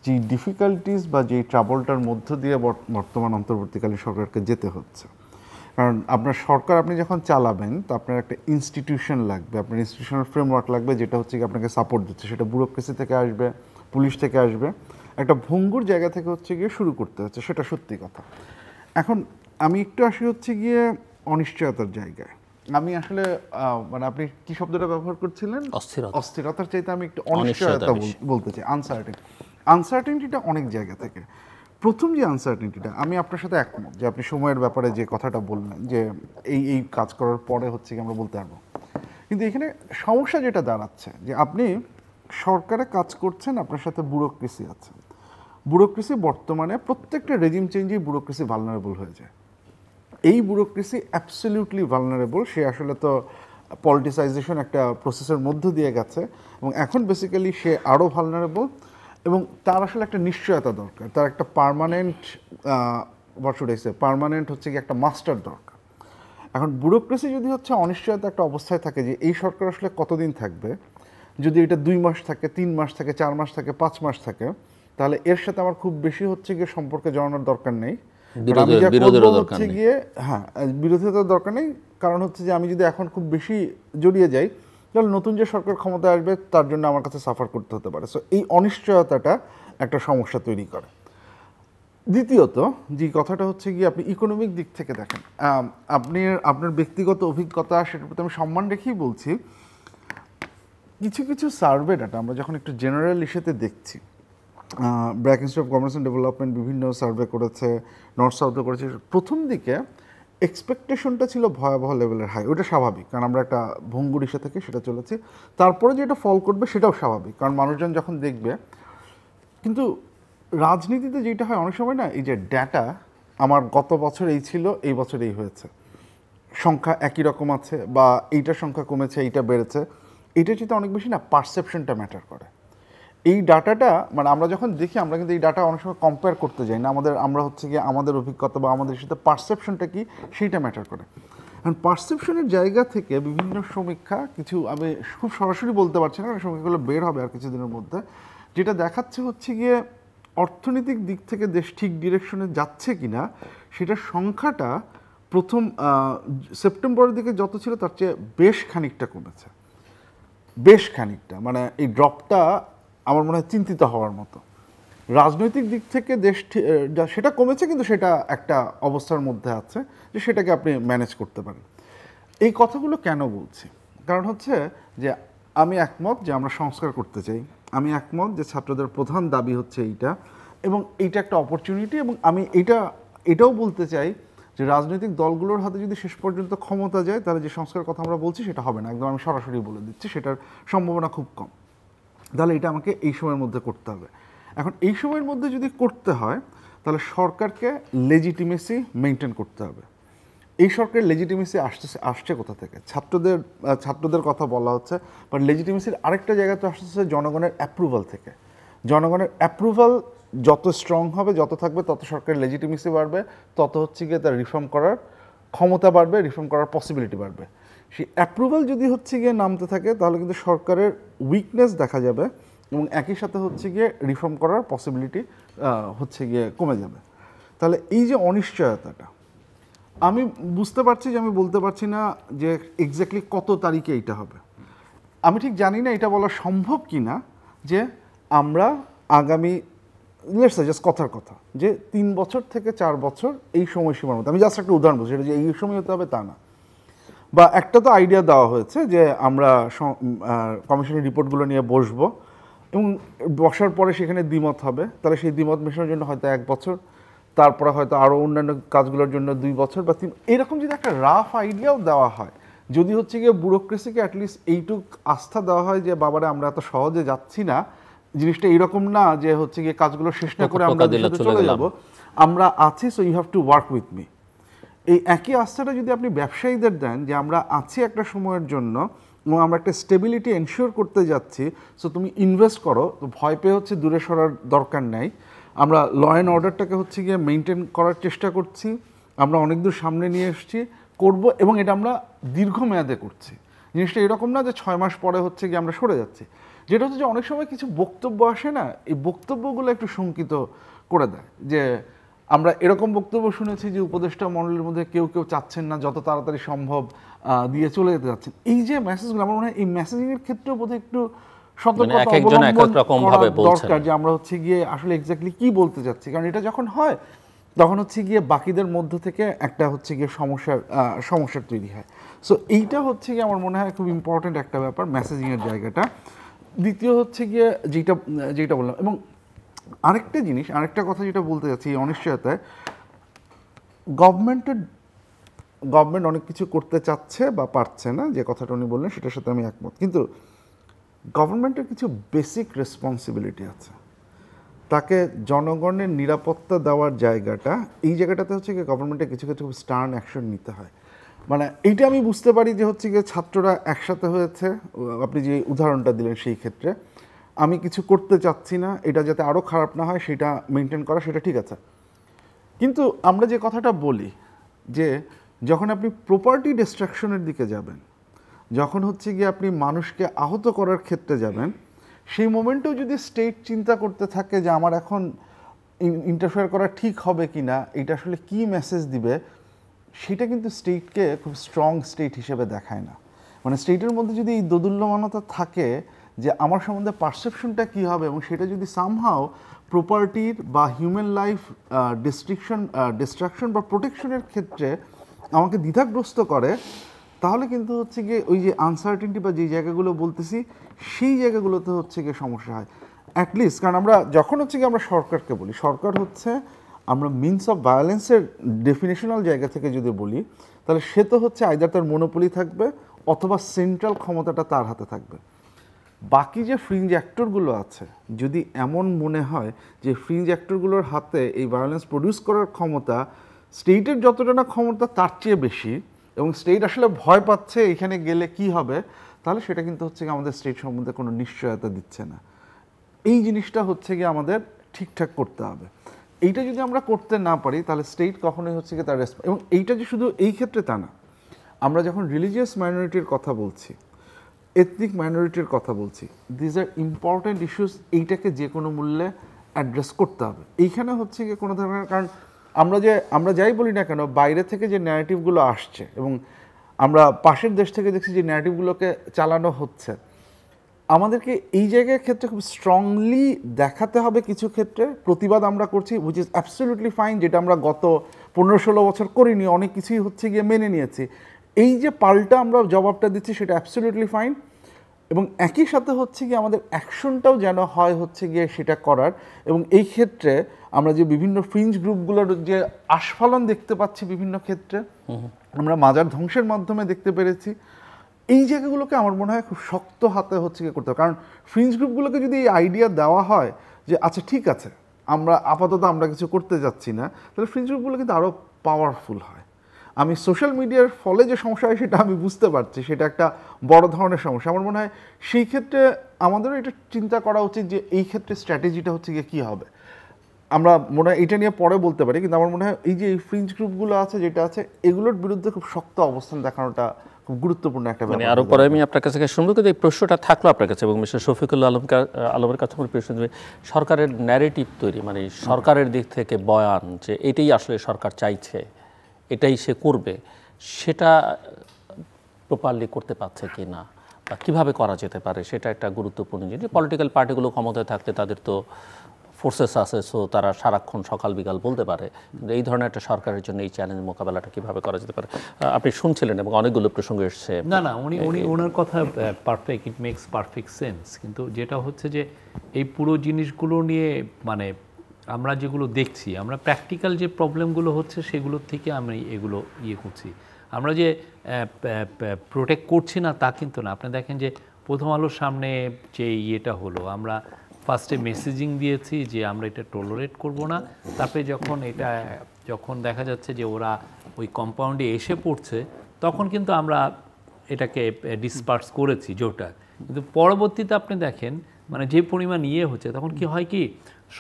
যে ডিফিকাল্টিস বা যে ট্রাবলটার মধ্য দিয়ে বর্তমান অন্তর্বর্তীকালীন সরকারকে যেতে হচ্ছে। কারণ আপনার সরকার আপনি যখন চালাবেন তো আপনার একটা ইনস্টিটিউশন লাগবে, আপনার ইনস্টিটিউশনাল ফ্রেমওয়ার্ক লাগবে, যেটা হচ্ছে কি আপনাকে সাপোর্ট দিচ্ছে। সেটা ব্যুরোক্রেসি থেকে আসবে, পুলিশ থেকে আসবে, একটা ভঙ্গুর জায়গা থেকে হচ্ছে গিয়ে শুরু করতে হচ্ছে, সেটা সত্যি কথা। এখন আমি একটু আসি হচ্ছে গিয়ে অনিশ্চয়তার জায়গায়। আমি আসলে মানে আপনি কি শব্দটা ব্যবহার করছিলেন? অস্থিরতার চাইতে আমি একটু অনিশ্চয়তা বলতে চাই, আনসার্টেনিটিটা অনেক জায়গা থেকে। প্রথম যে আনসার্টেনিটিটা, আমি আপনার সাথে একমত যে আপনি সময়ের ব্যাপারে যে কথাটা বললেন যে এই কাজ করার পরে হচ্ছে কি আমরা বলতে পারবো, কিন্তু এখানে সমস্যা যেটা দাঁড়াচ্ছে যে আপনি সরকারে কাজ করছেন, আপনার সাথে ব্যুরোক্রেসি আছে। ব্যুরোক্রেসি বর্তমানে প্রত্যেকটা রেজিম চেঞ্জেই ব্যুরোক্রেসি ভালনারেবল হয়ে যায়। এই ব্যুরোক্রেসি অ্যাবসলিউটলি ভালনারেবল। সে আসলে তো পলিটিসাইজেশন একটা প্রসেসের মধ্য দিয়ে গেছে এবং এখন বেসিক্যালি সে আরও ভালনারেবল, এবং তার আসলে একটা নিশ্চয়তা দরকার, তার একটা পার্মানেন্ট পার্মানেন্ট হচ্ছে কি একটা মাস্টার দরকার। এখন ব্যুরোক্রেসি যদি হচ্ছে অনিশ্চয়তা একটা অবস্থায় থাকে যে এই সরকার আসলে কতদিন থাকবে, যদি এটা 2 মাস থাকে, 3 মাস থাকে, 4 মাস থাকে, 5 মাস থাকে, তাহলে এর সাথে আমার খুব বেশি হচ্ছে গিয়ে সম্পর্কে জড়ানোর দরকার নেই। বিরোধিতার দরকার নেই, কারণ হচ্ছে যে আমি যদি এখন খুব বেশি জড়িয়ে যাই তাহলে নতুন যে সরকার ক্ষমতায় আসবে তার জন্য আমার কাছে সাফার করতে হতে পারে। সো এই অনিশ্চয়তাটা একটা সমস্যা তৈরি করে। দ্বিতীয়ত যে কথাটা হচ্ছে গিয়ে আপনি ইকোনমিক দিক থেকে দেখেন, আপনার ব্যক্তিগত অভিজ্ঞতা সেটার প্রতি আমি সম্মান রেখেই বলছি। কিছু কিছু সার্ভে ডাটা আমরা যখন একটু জেনারেল ইস্যুতে দেখছি, BRAC institute of commerce and development বিভিন্ন সার্ভে করেছে, নর্থ সাউথে করেছে, প্রথম দিকে এক্সপেকটেশনটা ছিল ভয়াবহ লেভেলের হাই। ওটা স্বাভাবিক, কারণ আমরা একটা ভঙ্গুর ইস্যু থেকে সেটা চলেছি। তারপরে যেটা ফল করবে সেটাও স্বাভাবিক, কারণ মানুষজন যখন দেখবে। কিন্তু রাজনীতিতে যেটা হয় অনেক সময় না, এই যে ডেটা আমার গত বছর এই ছিল, এই বছর এই হয়েছে, সংখ্যা একই রকম আছে, বা এইটার সংখ্যা কমেছে, এইটা বেড়েছে, এইটা যেটা অনেক বেশি না পারসেপশনটা ম্যাটার করে। এই ডাটাটা মানে আমরা যখন দেখি, আমরা কিন্তু এই ডাটা অনেক সময় কম্পেয়ার করতে যাই না, আমরা হচ্ছে গিয়ে আমাদের অভিজ্ঞতা বা আমাদের সাথে পারসেপশনটা কি সেইটা ম্যাটার করে। কারণ পারসেপশনের জায়গা থেকে বিভিন্ন সমীক্ষা, কিছু আমি খুব সরাসরি বলতে পারছি না, সমীক্ষাগুলো বের হবে আর কিছুদিনের মধ্যে, যেটা দেখাচ্ছে হচ্ছে গিয়ে অর্থনৈতিক দিক থেকে দেশ ঠিক ডিরেকশনে যাচ্ছে কিনা সেটার সংখ্যাটা প্রথম সেপ্টেম্বরের দিকে যত ছিল তার চেয়ে বেশ খানিকটা কমেছে, বেশ খানিকটা। মানে এই ড্রপটা আমার মনে হয় চিন্তিত হওয়ার মতো। রাজনৈতিক দিক থেকে দেশ সেটা কমেছে, কিন্তু সেটা একটা অবস্থার মধ্যে আছে যে সেটাকে আপনি ম্যানেজ করতে পারেন। এই কথাগুলো কেন বলছি? কারণ হচ্ছে যে আমি একমত যে আমরা সংস্কার করতে চাই, আমি একমত যে ছাত্রদের প্রধান দাবি হচ্ছে এইটা, এবং এইটা একটা অপরচুনিটি, এবং আমি এটাও বলতে চাই যে রাজনৈতিক দলগুলোর হাতে যদি শেষ পর্যন্ত ক্ষমতা যায় তাহলে যে সংস্কারের কথা আমরা বলছি সেটা হবে না, একদম আমি সরাসরি বলে দিচ্ছি, সেটার সম্ভাবনা খুব কম। তাহলে এটা আমাকে এই সময়ের মধ্যে করতে হবে। এখন এই সময়ের মধ্যে যদি করতে হয় তাহলে সরকারকে লেজিটিমেসি মেনটেন করতে হবে। এই সরকারের লেজিটিমেসি আসছে কোথা থেকে? ছাত্রদের কথা বলা হচ্ছে, বাট লেজিটিমেসির আরেকটা জায়গাতে আসতেছে জনগণের অ্যাপ্রুভাল থেকে। জনগণের অ্যাপ্রুভাল যত স্ট্রং হবে, যত থাকবে, তত সরকারের লেজিটিমেসি বাড়বে, তত হচ্ছে গিয়ে তার রিফর্ম করার ক্ষমতা বাড়বে, রিফর্ম করার পসিবিলিটি বাড়বে। সেই অ্যাপ্রুভাল যদি হচ্ছে গিয়ে নামতে থাকে তাহলে কিন্তু সরকারের উইকনেস দেখা যাবে, এবং একই সাথে হচ্ছে গিয়ে রিফর্ম করার পসিবিলিটি হচ্ছে গিয়ে কমে যাবে। তাহলে এই যে অনিশ্চয়তাটা, আমি বুঝতে পারছি যে আমি বলতে পারছি না যে এক্স্যাক্টলি কত তারিখে এইটা হবে। আমি ঠিক জানি না এটা বলা সম্ভব কি না যে আমরা আগামী লেটস সে জাস্ট কথার কথা যে 3 বছর থেকে 4 বছর এই সময়সীমার মধ্যে, আমি জাস্ট একটা উদাহরণ বলছি, সেটা যে এই সময় হতে হবে তা না। বা একটা তো আইডিয়া দেওয়া হয়েছে যে আমরা কমিশনের রিপোর্টগুলো নিয়ে বসবো, এবং বসার পরে সেখানে দ্বিমত হবে, তাহলে সেই দ্বিমত মেশানোর জন্য হয়তো 1 বছর, তারপরে হয়তো আরও অন্যান্য কাজগুলোর জন্য 2 বছর বা 3, এরকম যদি একটা রাফ আইডিয়াও দেওয়া হয়, যদি হচ্ছে গিয়ে ব্যুরোক্রেসিকে অ্যাটলিস্ট এইটুক আস্থা দেওয়া হয় যে বাবারে আমরা এত সহজে যাচ্ছি না, জিনিসটা এরকম না যে হচ্ছে গিয়ে কাজগুলো শেষ না করে আমরা চলে যাব, আমরা আছি, so you have to work with me. এই একই আস্থাটা যদি আপনি ব্যবসায়ীদের দেন যে আমরা আছি একটা সময়ের জন্য এবং আমরা একটা স্টেবিলিটি এনশিওর করতে যাচ্ছি, সো তুমি ইনভেস্ট করো, তো ভয় পেয়ে হচ্ছে দূরে সরার দরকার নেই। আমরা ল অ্যান্ড অর্ডারটাকে হচ্ছে গিয়ে মেনটেন করার চেষ্টা করছি, আমরা অনেক দূর সামনে নিয়ে এসেছি, করব, এবং এটা আমরা দীর্ঘমেয়াদে করছি। জিনিসটা এরকম না যে 6 মাস পরে হচ্ছে গিয়ে আমরা সরে যাচ্ছি। যেটা হচ্ছে যে অনেক সময় কিছু বক্তব্য আসে না, এই বক্তব্যগুলো একটু শঙ্কিত করে দেয়। যে আমরা এরকম বক্তব্য শুনেছি যে উপদেষ্টা মণ্ডলীর মধ্যে কেউ কেউ চাচ্ছেন না যত তাড়াতাড়ি সম্ভব দিয়ে চলে যেতে যাচ্ছেন। এই যে মেসেজগুলো, আমার মনে হয় এই মেসেজিংয়ের ক্ষেত্রেও বোধহয় একটু সতর্কতা অবলম্বন করা দরকার, যে আমরা হচ্ছে গিয়ে আসলে এক্স্যাক্টলি কি বলতে চাচ্ছি। কারণ এটা যখন হয় তখন হচ্ছে গিয়ে বাকিদের মধ্য থেকে একটা হচ্ছে গিয়ে সমস্যার তৈরি হয়। সো এইটা হচ্ছে গিয়ে আমার মনে হয় খুব ইম্পর্টেন্ট একটা ব্যাপার, মেসেজিংয়ের জায়গাটা। দ্বিতীয় হচ্ছে গিয়ে যেটা বললাম, এবং আরেকটা জিনিস, আরেকটা কথা যেটা বলতে যাচ্ছি, এই অনিশ্চয়তায় গভর্নমেন্ট অনেক কিছু করতে চাচ্ছে বা পারছে না, যে কথাটা উনি বললেন সেটার সাথে আমি একমত। কিন্তু গভর্নমেন্টের কিছু বেসিক রেসপন্সিবিলিটি আছে, তাকে জনগণের নিরাপত্তা দেওয়ার জায়গাটা, এই জায়গাটাতে হচ্ছে গিয়ে গভর্নমেন্টের কিছু ক্ষেত্রে খুব স্টার্ন অ্যাকশন নিতে হয়। মানে এইটা আমি বুঝতে পারি যে হচ্ছে গিয়ে ছাত্ররা একসাথে হয়েছে, আপনি যে উদাহরণটা দিলেন সেই ক্ষেত্রে আমি কিছু করতে চাচ্ছি না, এটা যাতে আরও খারাপ না হয় সেটা মেনটেন করা, সেটা ঠিক আছে। কিন্তু আমরা যে কথাটা বলি যে যখন আপনি প্রপার্টি ডিস্ট্রাকশনের দিকে যাবেন, যখন হচ্ছে গিয়ে আপনি মানুষকে আহত করার ক্ষেত্রে যাবেন, সেই মোমেন্টেও যদি স্টেট চিন্তা করতে থাকে যে আমার এখন ইন্টারফেয়ার করা ঠিক হবে কি না, এটা আসলে কী মেসেজ দিবে, সেটা কিন্তু স্টেটকে খুব স্ট্রং স্টেট হিসেবে দেখায় না। মানে স্টেটের মধ্যে যদি এই দোদুল্যমানতা থাকে যে আমার সম্বন্ধে পারসেপশনটা কী হবে, এবং সেটা যদি সামহাও প্রপার্টির বা হিউম্যান লাইফ ডিস্ট্রাকশন বা প্রোটেকশনের ক্ষেত্রে আমাকে দ্বিধাগ্রস্ত করে, তাহলে কিন্তু হচ্ছে গিয়ে ওই যে আনসার্টেনটি বা যে জায়গাগুলো বলতেছি সেই জায়গাগুলোতে হচ্ছে গিয়ে সমস্যা হয় অ্যাটলিস্ট। কারণ আমরা যখন হচ্ছে গিয়ে আমরা সরকারকে বলি, সরকার হচ্ছে আমরা মিনস অফ ভায়োলেন্সের ডেফিনেশনাল জায়গা থেকে যদি বলি, তাহলে সে তো হচ্ছে আইদার তার মনোপলি থাকবে অথবা সেন্ট্রাল ক্ষমতাটা তার হাতে থাকবে। বাকি যে ফ্রিঞ্জ অ্যাক্টরগুলো আছে, যদি এমন মনে হয় যে ফ্রিঞ্জ অ্যাক্টরগুলোর হাতে এই ভায়োলেন্স প্রডিউস করার ক্ষমতা স্টেটের যতটা না ক্ষমতা তার চেয়ে বেশি, এবং স্টেট আসলে ভয় পাচ্ছে এখানে গেলে কি হবে, তাহলে সেটা কিন্তু হচ্ছে গিয়ে আমাদের স্টেট সম্বন্ধে কোনো নিশ্চয়তা দিচ্ছে না। এই জিনিসটা হচ্ছে গিয়ে আমাদের ঠিকঠাক করতে হবে। এইটা যদি আমরা করতে না পারি, তাহলে স্টেট কখনোই হচ্ছে গিয়ে তার এবং এইটা যে শুধু এই ক্ষেত্রে তা না, আমরা যখন রিলিজিয়াস মাইনরিটির কথা বলছি, এথনিক মাইনরিটির কথা বলছি, দিজ আর ইম্পর্ট্যান্ট ইস্যুস, এইটাকে যে কোনো মূল্যে অ্যাড্রেস করতে হবে। এইখানে হচ্ছে গিয়ে কোনো ধরনের, কারণ আমরা যাই বলি না কেন, বাইরে থেকে যে ন্যারেটিভগুলো আসছে এবং আমরা পাশের দেশ থেকে দেখছি যে ন্যারেটিভগুলোকে চালানো হচ্ছে, আমাদেরকে এই জায়গার ক্ষেত্রে খুব স্ট্রংলি দেখাতে হবে। কিছু ক্ষেত্রে প্রতিবাদ আমরা করছি, হুইচ ইজ অ্যাবসলিউটলি ফাইন, যেটা আমরা গত 15-16 বছর করিনি, অনেক কিছুই হচ্ছে গিয়ে মেনে নিয়েছি। এই যে পাল্টা আমরা জবাবটা দিচ্ছি, সেটা অ্যাবসলিউটলি ফাইন, এবং একই সাথে হচ্ছে গিয়ে আমাদের অ্যাকশনটাও যেন হয় হচ্ছে গিয়ে সেটা করার। এবং এই ক্ষেত্রে আমরা যে বিভিন্ন ফ্রিঞ্জ গ্রুপগুলোর যে আস্ফালন দেখতে পাচ্ছি বিভিন্ন ক্ষেত্রে, আমরা মাজার ধ্বংসের মাধ্যমে দেখতে পেরেছি, এই জায়গাগুলোকে আমার মনে হয় খুব শক্ত হাতে হচ্ছে গিয়ে করতে হবে। কারণ ফ্রিঞ্জ গ্রুপগুলোকে যদি এই আইডিয়া দেওয়া হয় যে আচ্ছা ঠিক আছে, আমরা আপাতত আমরা কিছু করতে যাচ্ছি না, তাহলে ফ্রিঞ্জ গ্রুপগুলো কিন্তু আরও পাওয়ারফুল হয়। আমি সোশ্যাল মিডিয়ার ফলে যে সমস্যা হয় সেটা আমি বুঝতে পারছি, সেটা একটা বড় ধরনের সমস্যা। আমার মনে হয় সেই ক্ষেত্রে আমাদেরও এটা চিন্তা করা উচিত যে এই ক্ষেত্রে স্ট্র্যাটেজিটা হচ্ছে গিয়ে কী হবে। আমরা মনে হয় এটা নিয়ে পরে বলতে পারি, কিন্তু আমার মনে হয় এই যে এই ফ্রিঞ্জ গ্রুপগুলো আছে, যেটা আছে, এগুলোর বিরুদ্ধে খুব শক্ত অবস্থান দেখানোটা খুব গুরুত্বপূর্ণ একটা ব্যাপার। আরও পরে আমি আপনার কাছে শুনবো, কিন্তু এই প্রশ্নটা থাকলো আপনার কাছে এবং মিস্টার শফিকুল আলমের কাছে আমার প্রশ্ন দেবে, সরকারের ন্যারেটিভ তৈরি, মানে সরকারের দিক থেকে বয়ান যে এটাই আসলে সরকার চাইছে, এটাই সে করবে, সেটা প্রপারলি করতে পারছে কি না বা কীভাবে করা যেতে পারে, সেটা একটা গুরুত্বপূর্ণ জিনিস। পলিটিক্যাল পার্টিগুলো ক্ষমতায় থাকলে তাদের তো ফোর্সেস আছে, সো তারা সারাক্ষণ সকাল বিকাল বলতে পারে, কিন্তু এই ধরনের একটা সরকারের জন্য এই চ্যালেঞ্জ মোকাবেলাটা কীভাবে করা যেতে পারে আপনি শুনছিলেন এবং অনেকগুলো প্রসঙ্গ এসছে। না উনি ওনার কথা perfect, it makes perfect sense, কিন্তু যেটা হচ্ছে যে এই পুরো জিনিসগুলো নিয়ে মানে আমরা যেগুলো দেখছি, আমরা প্র্যাকটিক্যাল যে প্রবলেমগুলো হচ্ছে সেগুলোর থেকে আমি এগুলো করছি। আমরা যে প্রোটেক্ট করছি না তা কিন্তু না। আপনি দেখেন যে প্রথম আলোর সামনে যে ইয়েটা হলো, আমরা ফার্স্টে মেসেজিং দিয়েছি যে আমরা এটা টলারেট করব না, তারপরে যখন দেখা যাচ্ছে যে ওরা ওই কম্পাউন্ডে এসে পড়ছে তখন কিন্তু আমরা এটাকে ডিসপার্স করেছি জোটা। কিন্তু পরবর্তীতে আপনি দেখেন মানে যে পরিমাণ হচ্ছে তখন কি হয় কি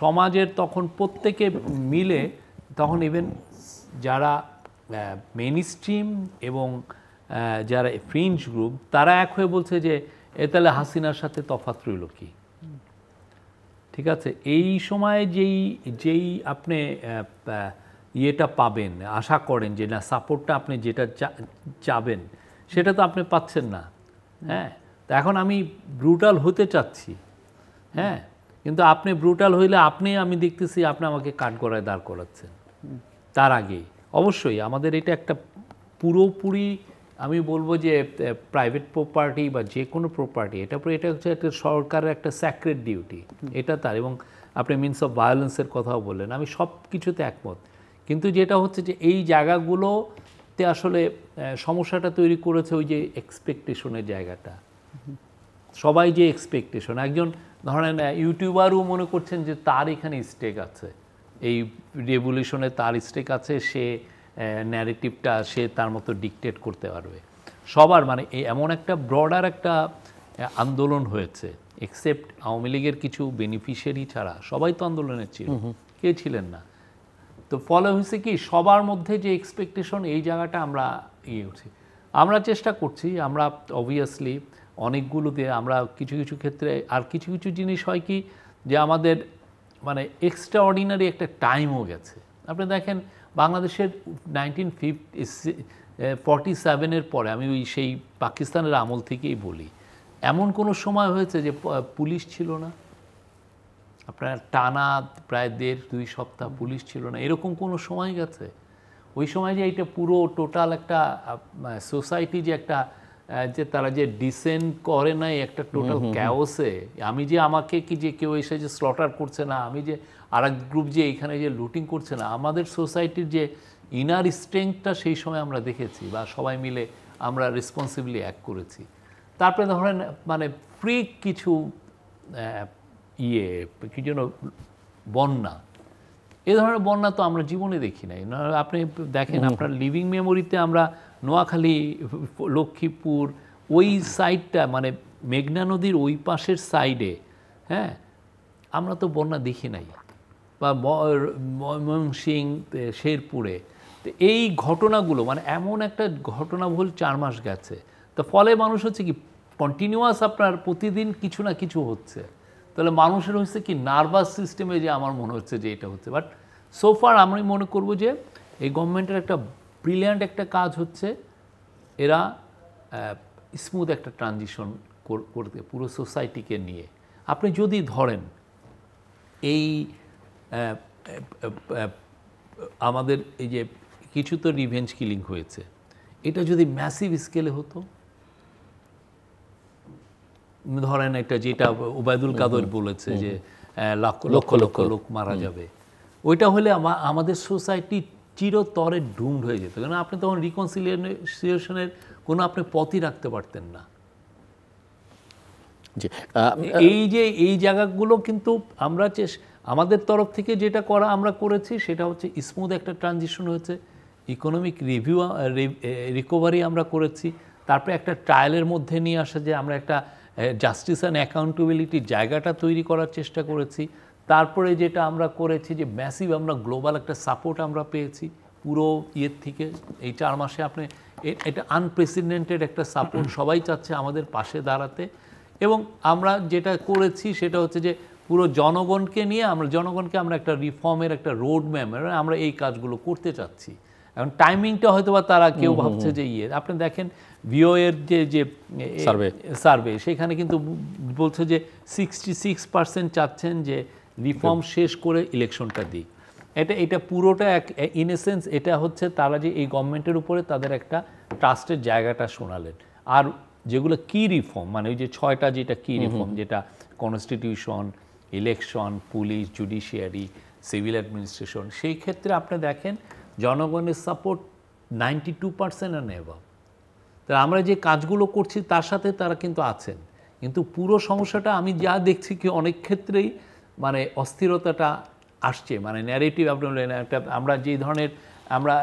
সমাজের তখন প্রত্যেকে মিলে তখন ইভেন যারা মেইন স্ট্রিম এবং যারা ফ্রিঞ্জ গ্রুপ তারা এক হয়ে বলছে যে তাহলে হাসিনার সাথে তফাৎ রইল কি। ঠিক আছে, এই সময় যেই আপনি ইয়েটা পাবেন, আশা করেন যে না সাপোর্টটা আপনি যেটা চাবেন সেটা তো আপনি পাচ্ছেন না। হ্যাঁ, তো এখন আমি ব্রুটাল হতে চাচ্ছি, হ্যাঁ, কিন্তু আপনি ব্রুটাল হইলে আমি দেখতেছি আপনি আমাকে কাঠগড়ায় দাঁড় করাচ্ছেন। তার আগেই অবশ্যই আমাদের এটা একটা পুরোপুরি আমি বলবো যে প্রাইভেট প্রপার্টি বা যে কোনো প্রপার্টি এটা হচ্ছে একটা সরকারের একটা স্যাক্রেড ডিউটি, এটা তার। এবং আপনি মিনস অফ ভায়োলেন্সের কথাও বললেন, আমি সব কিছুতে একমত। কিন্তু যেটা হচ্ছে যে এই জায়গাগুলোতে আসলে সমস্যাটা তৈরি করেছে ওই যে এক্সপেকটেশনের জায়গাটা। সবাই যে এক্সপেকটেশন, একজন ধরেন ইউটিউবারও মনে করছেন যে তার এখানে স্টেক আছে, এই রেভলিউশনে তার স্টেক আছে, সে ন্যারেটিভটা সে তার মতো ডিকটেট করতে পারবে সবার। মানে এমন একটা ব্রডার একটা আন্দোলন হয়েছে, এক্সেপ্ট আওয়ামী লীগের কিছু বেনিফিশিয়ারি ছাড়া সবাই তো আন্দোলনের ছিল, কে ছিলেন না। তো ফলে হয়েছে কি সবার মধ্যে যে এক্সপেকটেশন এই জায়গাটা আমরা করছি, আমরা চেষ্টা করছি। আমরা অবভিয়াসলি অনেকগুলোতে আমরা কিছু কিছু ক্ষেত্রে আর কিছু কিছু জিনিস হয় কি যে আমাদের মানে এক্সট্রা অর্ডিনারি একটা টাইমও গেছে। আপনি দেখেন বাংলাদেশের 1947-এর পরে, আমি সেই পাকিস্তানের আমল থেকেই বলি, এমন কোনো সময় হয়েছে যে পুলিশ ছিল না, আপনার টানা প্রায় 1.5-2 সপ্তাহ পুলিশ ছিল না, এরকম কোনো সময় গেছে? ওই সময় যে এইটা পুরো টোটাল একটা সোসাইটি যে একটা যে তারা যে ডিসেন্ড করে নাই একটা টোটাল ক্যাওসে, আমি যে আমাকে কি যে কেউ এসে যে স্লটার করছে না, আমি যে আরেক গ্রুপ যে এইখানে যে লুটিং করছে না, আমাদের সোসাইটির যে ইনার স্ট্রেংথটা সেই সময় আমরা দেখেছি বা সবাই মিলে আমরা রেসপন্সিবলি অ্যাক্ট করেছি। তারপরে ধরেন মানে ফ্রি কিছু কি যেন বন্যা, এ ধরনের বন্যা তো আমরা জীবনে দেখি নাই। আপনি দেখেন আপনার লিভিং মেমোরিতে আমরা নোয়াখালী, লক্ষ্মীপুর ওই সাইডটা মানে মেঘনা নদীর ওই পাশের সাইডে, হ্যাঁ, আমরা তো বন্যা দেখি নাই, বা ময়মনসিংহ, শেরপুরে। তো এই ঘটনাগুলো মানে এমন একটা ঘটনাবহুল 4 মাস গেছে, তো ফলে মানুষ হচ্ছে কি কন্টিনিউয়াস আপনার প্রতিদিন কিছু না কিছু হচ্ছে। তাহলে মানুষের হচ্ছে কি নার্ভাস সিস্টেমে যে আমার মনে হচ্ছে যে এটা হচ্ছে। বাট সোফার আমি মনে করব যে এই গভর্নমেন্টের একটা ব্রিলিয়ান্ট একটা কাজ হচ্ছে, এরা স্মুথ একটা ট্রানজিশন করতে পুরো সোসাইটিকে নিয়ে। আপনি যদি ধরেন এই আমাদের এই যে কিছু তো রিভেঞ্জ কিলিং হয়েছে, এটা যদি ম্যাসিভ স্কেলে হতো, ধরেন একটা যেটা ওবায়দুল কাদের বলেছে যে লক্ষ লক্ষ লোক মারা যাবে, ওইটা হলে আমাদের সোসাইটি চিরতরে ডুমড হয়ে যেত। কারণ আপনি তখন রিকনসিলিয়েশনের কোনো আপনি পথই রাখতে পারতেন না। এই জায়গাগুলো কিন্তু আমরা আমাদের তরফ থেকে যেটা করা আমরা করেছি সেটা হচ্ছে স্মুথ একটা ট্রানজিশন হয়েছে, ইকোনমিক রিকভারি আমরা করেছি, তারপরে একটা ট্রায়ালের মধ্যে নিয়ে আসা যে আমরা একটা জাস্টিস অ্যান্ড অ্যাকাউন্টেবিলিটির জায়গাটা তৈরি করার চেষ্টা করেছি। তারপরে যেটা আমরা করেছি যে ম্যাসিভ আমরা গ্লোবাল একটা সাপোর্ট আমরা পেয়েছি পুরো ইয়ের থেকে। এই 4 মাসে আপনি এটা আনপ্রেসিডেন্টেড একটা সাপোর্ট, সবাই চাচ্ছে আমাদের পাশে দাঁড়াতে। এবং আমরা যেটা করেছি সেটা হচ্ছে যে পুরো জনগণকে নিয়ে জনগণকে আমরা একটা রিফর্মের একটা রোড ম্যাপের আমরা এই কাজগুলো করতে চাচ্ছি। এখন টাইমিংটা হয়তো বা তারা কেউ ভাবছে যে আপনি দেখেন ভিওএর যে সার্ভে সেখানে কিন্তু বলছে যে 66% চাচ্ছেন যে রিফর্ম শেষ করে ইলেকশনটা দিক। এটা পুরোটা ইন এ সেন্স এটা হচ্ছে তারা যে এই গভর্নমেন্টের উপরে তাদের একটা ট্রাস্টের জায়গাটা শোনালেন। আর যেগুলো কি রিফর্ম মানে ওই যে 6টা যেটা কি রিফর্ম, যেটা constitution, election, police, judiciary, civil administration, সেই ক্ষেত্রে আপনি দেখেন জনগণের সাপোর্ট 92% অ্যান্ড অ্যাবাভ। তা আমরা যে কাজগুলো করছি তার সাথে তারা কিন্তু আছেন। কিন্তু পুরো সমস্যাটা আমি যা দেখছি কি অনেক ক্ষেত্রেই মানে অস্থিরতাটা আসছে, মানে ন্যারেটিভ আপনি বললেন একটা, আমরা যেই ধরনের আমরা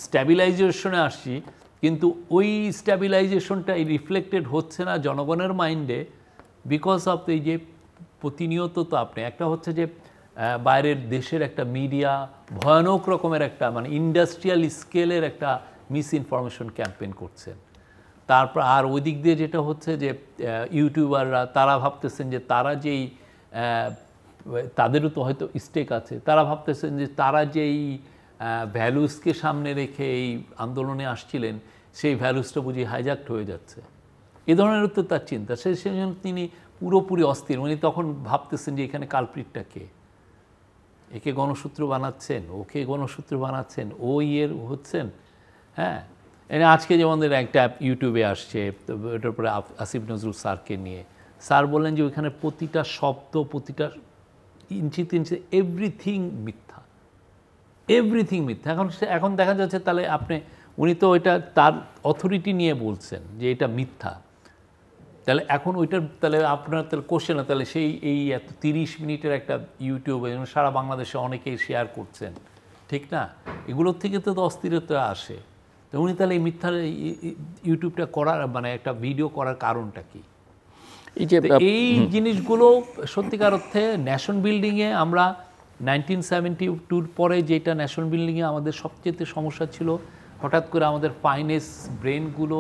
স্ট্যাবিলাইজেশনে আসছি, কিন্তু ওই স্ট্যাবিলাইজেশনটা রিফ্লেক্টেড হচ্ছে না জনগণের মাইন্ডে বিকজ অফ এই যে প্রতিনিয়ত তো আপনি একটা হচ্ছে যে বাইরের দেশের একটা মিডিয়া ভয়ানক রকমের একটা মানে ইন্ডাস্ট্রিয়াল স্কেলের একটা মিস ইনফরমেশন ক্যাম্পেইন করছেন। তারপর আর ওই দিক দিয়ে যেটা হচ্ছে যে ইউটিউবাররা তারা ভাবতেছেন যে তারা যেই তাদেরও তো হয়তো স্টেক আছে, তারা ভাবতেছেন যে তারা যেই ভ্যালুসকে সামনে রেখে এই আন্দোলনে আসছিলেন সেই ভ্যালুসটা বুঝি হাইজ্যাক্ট হয়ে যাচ্ছে, এ ধরনের তো তার চিন্তা। সেই জন্য তিনি পুরোপুরি অস্থির। উনি তখন ভাবতেছেন যে এখানে কালপ্রিটটা কে, একে গণসূত্র বানাচ্ছেন, ওকে গণসূত্র বানাচ্ছেন, ও ইয়ের হচ্ছেন। হ্যাঁ, আজকে যেমন একটা ইউটিউবে আসছে ওটার পরে আসিফ নজরুল স্যারকে নিয়ে, স্যার বললেন যে ওইখানে প্রতিটা শব্দ প্রতিটা ইঞ্চিতে ইঞ্চিতে এভরিথিং মিথ্যা, এভরিথিং মিথ্যা। এখন দেখা যাচ্ছে তাহলে উনি তো ওইটা তার অথরিটি নিয়ে বলছেন যে এটা মিথ্যা, তাহলে এখন ওইটার তাহলে আপনার তাহলে কোশ্চেন, তাহলে সেই এই এত 30 মিনিটের একটা ইউটিউবে সারা বাংলাদেশে অনেকেই শেয়ার করছেন, ঠিক না? এগুলোর থেকে তো অস্থিরতা আসে। তো উনি তাহলে এই মিথ্যার ইউটিউবটা করার মানে একটা ভিডিও করার কারণটা কি? এই জিনিসগুলো সত্যিকার অর্থে ন্যাশন বিল্ডিংয়ে আমরা 1972 পরে যেটা ন্যাশন বিল্ডিংয়ে আমাদের সবচেয়ে সমস্যা ছিল, হঠাৎ করে আমাদের ফাইনেস্ট ব্রেনগুলো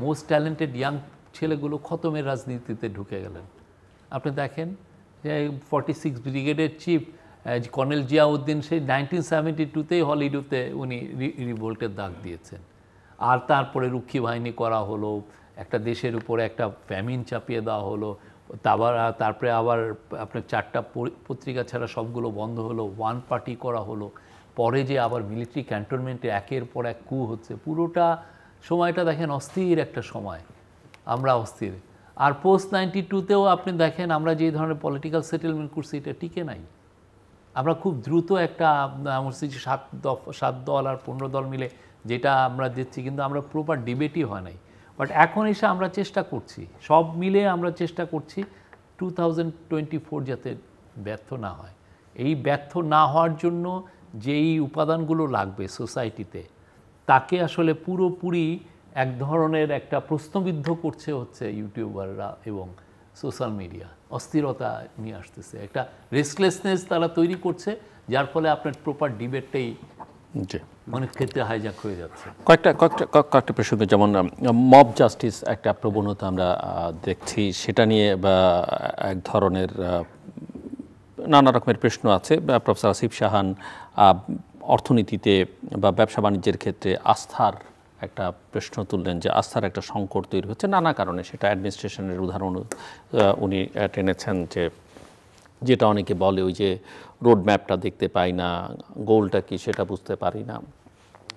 মোস্ট ট্যালেন্টেড ইয়াং ছেলেগুলো খতমের রাজনীতিতে ঢুকে গেলেন। আপনি দেখেন যে 46 ব্রিগেডের চিফ কর্নেল জিয়াউদ্দিন সেই 1972তেই হলিউডে উনি রিভোল্টের দাগ দিয়েছেন। আর তারপরে রক্ষী বাহিনী করা হলো, একটা দেশের উপরে একটা ফ্যামিন চাপিয়ে দেওয়া হলো, তারপরে আবার আপনার 4টা পত্রিকা ছাড়া সবগুলো বন্ধ হলো, ওয়ান পার্টি করা হলো, পরে যে আবার মিলিটারি ক্যান্টনমেন্টে একের পর এক কু হচ্ছে। পুরোটা সময়টা দেখেন অস্থির একটা সময়, আমরা অস্থির। আর পোস্ট 92তেও আপনি দেখেন আমরা যে ধরনের পলিটিক্যাল সেটেলমেন্ট করছি এটা টিকে নাই। আমরা খুব দ্রুত একটা আমার 7 দল আর 15 দল মিলে যেটা আমরা দিচ্ছি, কিন্তু আমরা প্রপার ডিবেটই হয় নাই। বাট এখন এসে আমরা চেষ্টা করছি, সব মিলে আমরা চেষ্টা করছি 2024 যাতে ব্যর্থ না হয়। এই ব্যর্থ না হওয়ার জন্য যেই উপাদানগুলো লাগবে সোসাইটিতে, তাকে আসলে পুরোপুরি এক ধরনের একটা প্রশ্নবিদ্ধ করছে হচ্ছে ইউটিউবাররা এবং সোশ্যাল মিডিয়া। অস্থিরতা নিয়ে আসতেছে, একটা রেস্টলেসনেস তারা তৈরি করছে, যার ফলে আপনার প্রপার ডিবেটটাই অনেক ক্ষেত্রে হাইজ্যাক হয়ে যাচ্ছে। কয়েকটা প্রসঙ্গে যেমন মব জাস্টিস একটা প্রবণতা আমরা দেখছি, সেটা নিয়ে এক ধরনের নানা রকমের প্রশ্ন আছে। প্রফেসর আসিফ সাহান অর্থনীতিতে বা ব্যবসা বাণিজ্যের ক্ষেত্রে আস্থার একটা প্রশ্ন তুললেন, যে আস্থার একটা সংকট তৈরি হচ্ছে নানা কারণে। সেটা অ্যাডমিনিস্ট্রেশনের উদাহরণ উনি টেনেছেন, যেটা অনেকে বলে ওই যে রোড ম্যাপটা দেখতে পাই না, গোলটা কি সেটা বুঝতে পারি না।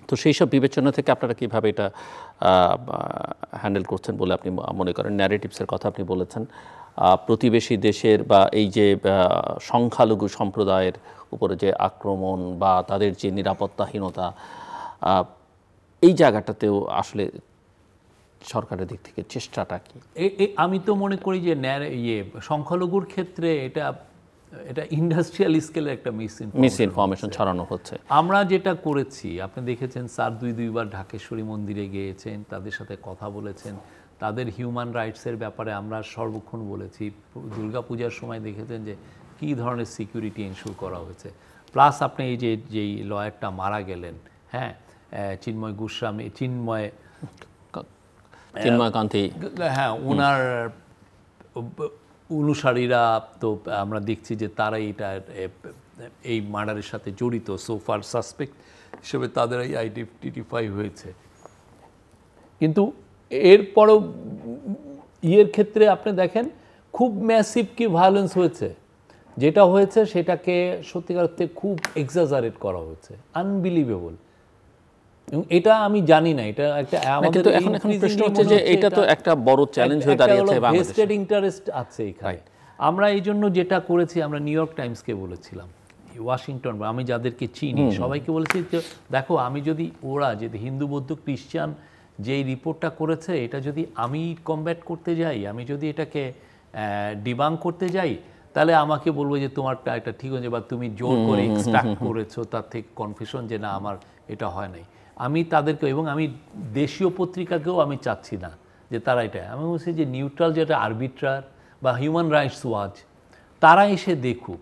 তো সেই সব বিবেচনা থেকে আপনারা কীভাবে এটা হ্যান্ডেল করছেন বলে আপনি মনে করেন? ন্যারেটিভসের কথা আপনি বলেছেন, প্রতিবেশী দেশের বা এই যে সংখ্যালঘু সম্প্রদায়ের উপরে যে আক্রমণ বা তাদের যে নিরাপত্তাহীনতা, এই জায়গাটাতেও আসলে সরকারের দিক থেকে চেষ্টাটা কি? আমি তো মনে করি যে সংখ্যালঘুর ক্ষেত্রে এটা ইন্ডাস্ট্রিয়াল স্কেলের একটা মিস ইনফরমেশন ছড়ানো হচ্ছে। আমরা যেটা করেছি, আপনি দেখেছেন স্যার দুইবার ঢাকেশ্বরী মন্দিরে গিয়েছেন, তাদের সাথে কথা বলেছেন, তাদের হিউম্যান রাইটসের ব্যাপারে আমরা সর্বক্ষণ বলেছি। দুর্গাপূজার সময় দেখেছেন যে কী ধরনের সিকিউরিটি এনশিওর করা হয়েছে। প্লাস আপনি এই যেই লয়ারটা মারা গেলেন, হ্যাঁ, চিন্ময়কান্তি, হ্যাঁ, ওনার অনুসারীরা তো আমরা দেখছি যে তারা এই মার্ডারের সাথে জড়িত, সোফার সাসপেক্ট হিসেবে তাদের আইডেন্টিফাই হয়েছে। কিন্তু এরপরও ক্ষেত্রে আপনি দেখেন খুব ম্যাসিভ কি ভায়োলেন্স হয়েছে, যেটা হয়েছে সেটাকে সত্যিকার অর্থে খুব এক্সাজারেট করা হয়েছে, আনবিলিভেবল। এটা আমি জানি না, এটা একটা আমাদের এখন প্রশ্ন হচ্ছে যে এটা তো একটা বড় চ্যালেঞ্জ হয়ে দাঁড়িয়েছে বাংলাদেশে। ভেস্টেড ইন্টারেস্ট আছে এখানে। আমরা এই জন্য যেটা করেছি, আমরা নিউ ইয়র্ক টাইমসকে বলেছিলাম, ওয়াশিংটন, আমি যাদেরকে চিনি সবাইকে বলেছি যে দেখো, আমি যদি হিন্দু বৌদ্ধ খ্রিস্টান যেই রিপোর্টটা করেছে, এটা যদি আমি কমব্যাট করতে যাই, আমি যদি এটাকে ডিবাঙ্ক করতে যাই, তাহলে আমাকে বলবো যে তোমারটা এটা ঠিক হয়েছে, বা তুমি জোর করে এক্সট্রাক্ট করেছো তার থেকে কনফিউশন যে না আমার এটা হয় নাই। আমি তাদেরকে, এবং আমি দেশীয় পত্রিকাকেও আমি চাচ্ছি না যে তারা এটা, আমি বলছি যে নিউট্রাল যেটা আরবিট্রার বা হিউম্যান রাইটস ওয়াচ তারা এসে দেখুক।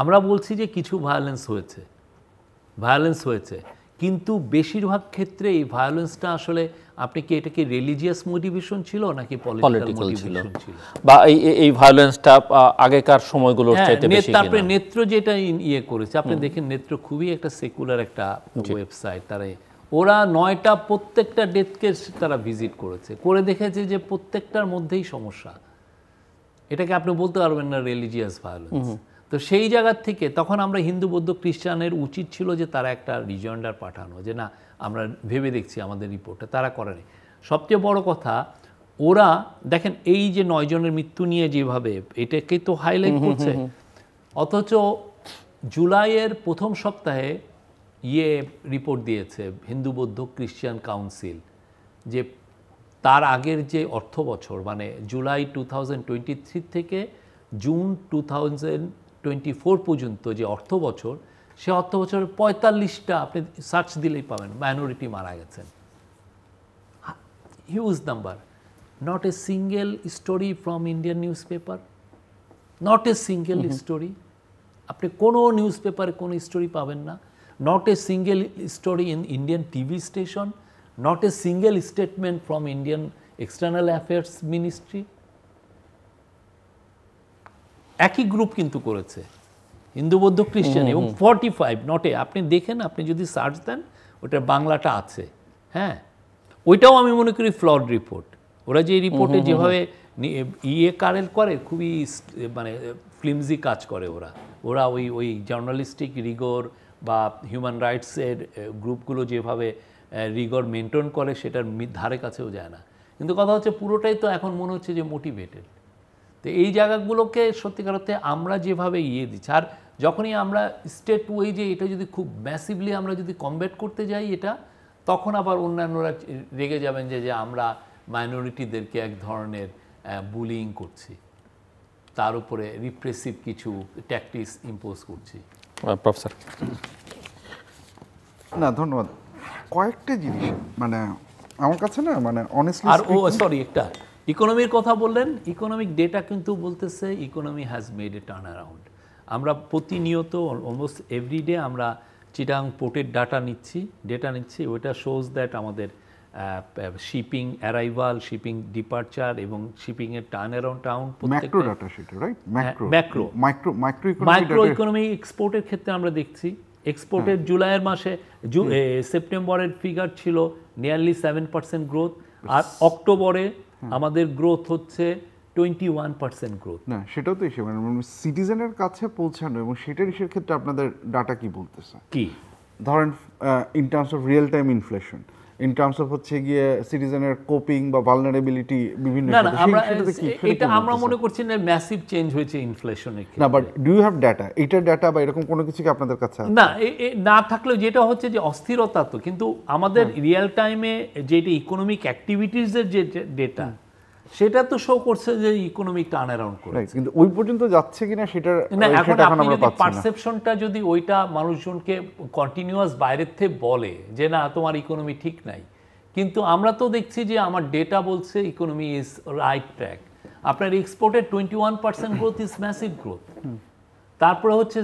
আমরা বলছি যে কিছু ভায়োলেন্স হয়েছে, কিন্তু বেশিরভাগ ক্ষেত্রে এই ভায়োলেন্সটা আসলে আপনি কি এটাকে রিলিজিয়াস মোটিভেশন ছিল নাকি পলিটিক্যাল ছিল, বা এই ভায়োলেন্সটা আগেকার সময়গুলোর চাইতে বেশি কিনা? তারপরে নেত্র যেটা ইয়ে করেছে, আপনি দেখেন নেত্র খুবই একটা সেকুলার একটা ওয়েবসাইট, ওরা 9টা প্রত্যেকটা ডেথকে তারা ভিজিট করে দেখেছে যে প্রত্যেকটার মধ্যেই সমস্যা। এটাকে আপনি বলতে পারবেন না রিলিজিয়াস ভায়োলেন্স। তো সেই জায়গার থেকে তখন আমরা হিন্দু বৌদ্ধ খ্রিস্টানের উচিত ছিল যে তারা একটা রিজয়েন্ডার পাঠানো, যে না আমরা ভেবে দেখছি আমাদের রিপোর্টে, তারা করেনি। সবচেয়ে বড় কথা, ওরা দেখেন এই যে 9 জনের মৃত্যু নিয়ে যেভাবে এটাকে তো হাইলাইট করছে, অথচ জুলাইয়ের প্রথম সপ্তাহে রিপোর্ট দিয়েছে হিন্দু বৌদ্ধ খ্রিস্টান কাউন্সিল যে তার আগের যে অর্থ বছর, মানে জুলাই 2023 থেকে জুন 2024 পর্যন্ত যে অর্থ বছর, সে অর্থ বছরের 45টা আপনি সার্চ দিলেই পাবেন মাইনরিটি মারা গেছেন। Huge number. Not a single story from Indian news paper, not a single story. আপনি কোনো নিউজ পেপারে কোনো স্টোরি পাবেন না। Not a single story in Indian TV station, not a single statement from Indian external affairs ministry. একই group কিন্তু করেছে হিন্দু বৌদ্ধ খ্রিস্টান, এবং 45 নটে আপনি দেখেন, আপনি যদি সার্চ দেন ওটার বাংলাটা আছে, হ্যাঁ, ওইটাও আমি মনে করি ফ্লড রিপোর্ট। ওরা যে রিপোর্টে যেভাবে কারেল করে, খুবই মানে ফ্লিমজি কাজ করে ওরা ওই জার্নালিস্টিক রিগর বা হিউম্যান রাইটসের গ্রুপগুলো যেভাবে রিগর মেনটেন করে সেটার ধারে কাছেও যায় না। কিন্তু কথা হচ্ছে পুরোটাই তো এখন মনে হচ্ছে যে মোটিভেটেড। তো এই জায়গাগুলোকে সত্যিকার অর্থে আমরা যেভাবে দিচ্ছি, আর যখনই আমরা স্টেট ওয়াইজে এটা যদি খুব ম্যাসিভলি আমরা যদি কমব্যাট করতে যাই এটা, তখন আবার অন্যান্যরা রেগে যাবেন যে আমরা মাইনরিটিদেরকে এক ধরনের বুলিং করছি, তার উপরে রিপ্রেসিভ কিছু ট্যাকটিক্স ইম্পোজ করছি। প্রফেসর। না ধন্যবাদ। কয়েকটা জিনিস মানে আমার কাছে না, মানে অনেস্টলি, আর সরি একটা ইকোনমির কথা বললেন, ইকোনমিক ডেটা কিন্তু বলতেছে economy has made a turn around. আমরা প্রতিনিয়ত অলমোস্ট এভরিডে আমরা চিটাং পোর্টের ডেটা নিচ্ছি, ওইটা শোজ দ্যাট আমাদের শিপিং অ্যারাইভাল, শিপিং ডিপারচার এবং শিপিংয়ের টার্ন অ্যারাউন্ড ম্যাক্রো ডাটা সেটা, রাইট? মাইক্রো ইকোনমি এক্সপোর্টের ক্ষেত্রে আমরা দেখছি এক্সপোর্টের জুলাইয়ের মাসে সেপ্টেম্বরের ফিগার ছিল নিয়ারলি 7% গ্রোথ, আর অক্টোবরে আমাদের গ্রোথ হচ্ছে 21% গ্রোথ। না সেটাও তো ইস্যু, মানে সিটিজেনের কাছে পৌঁছানো, এবং সেটার ইস্যুর ক্ষেত্রে আপনাদের ডাটা কি বলতেছে? কি ধরেন in terms of real time inflation, in terms of হচ্ছে গিয়ে সিটিজেনের কোপিং বা ভালনারেবিলিটি বিভিন্ন, না এটা আমরা মনে করছি না ম্যাসিভ চেঞ্জ হয়েছে ইনফ্লেশনের ক্ষেত্রে। না, but do you have data, এইটার ডাটা বা এরকম কোনো কিছু কি আপনাদের কাছে আছে? না থাকলেও যেটা হচ্ছে যে অস্থিরতা, তো কিন্তু আমাদের রিয়েল টাইমে যেটা ইকোনমিক অ্যাক্টিভিটিসের যে ডেটা, সেটা তো শো করছে যে ইকোনমিক টার্ন অ্যারাউন্ড করেছে, কিন্তু ওই পর্যন্ত যাচ্ছে কিনা সেটা এখন আপনি যদি পারসেপশনটা যদি ওইটা মানুষজনকে কন্টিনিউয়াস বাইরের থেকে বলে যে না তোমার ইকোনমি ঠিক নাই, কিন্তু আমরা তো দেখছি যে আমার ডেটা বলছে ইকোনমি ইজ রাইট ট্র্যাক। আপনার এক্সপোর্টের 21% গ্রোথ ইজ ম্যাসিভ গ্রোথ। তারপরে হচ্ছে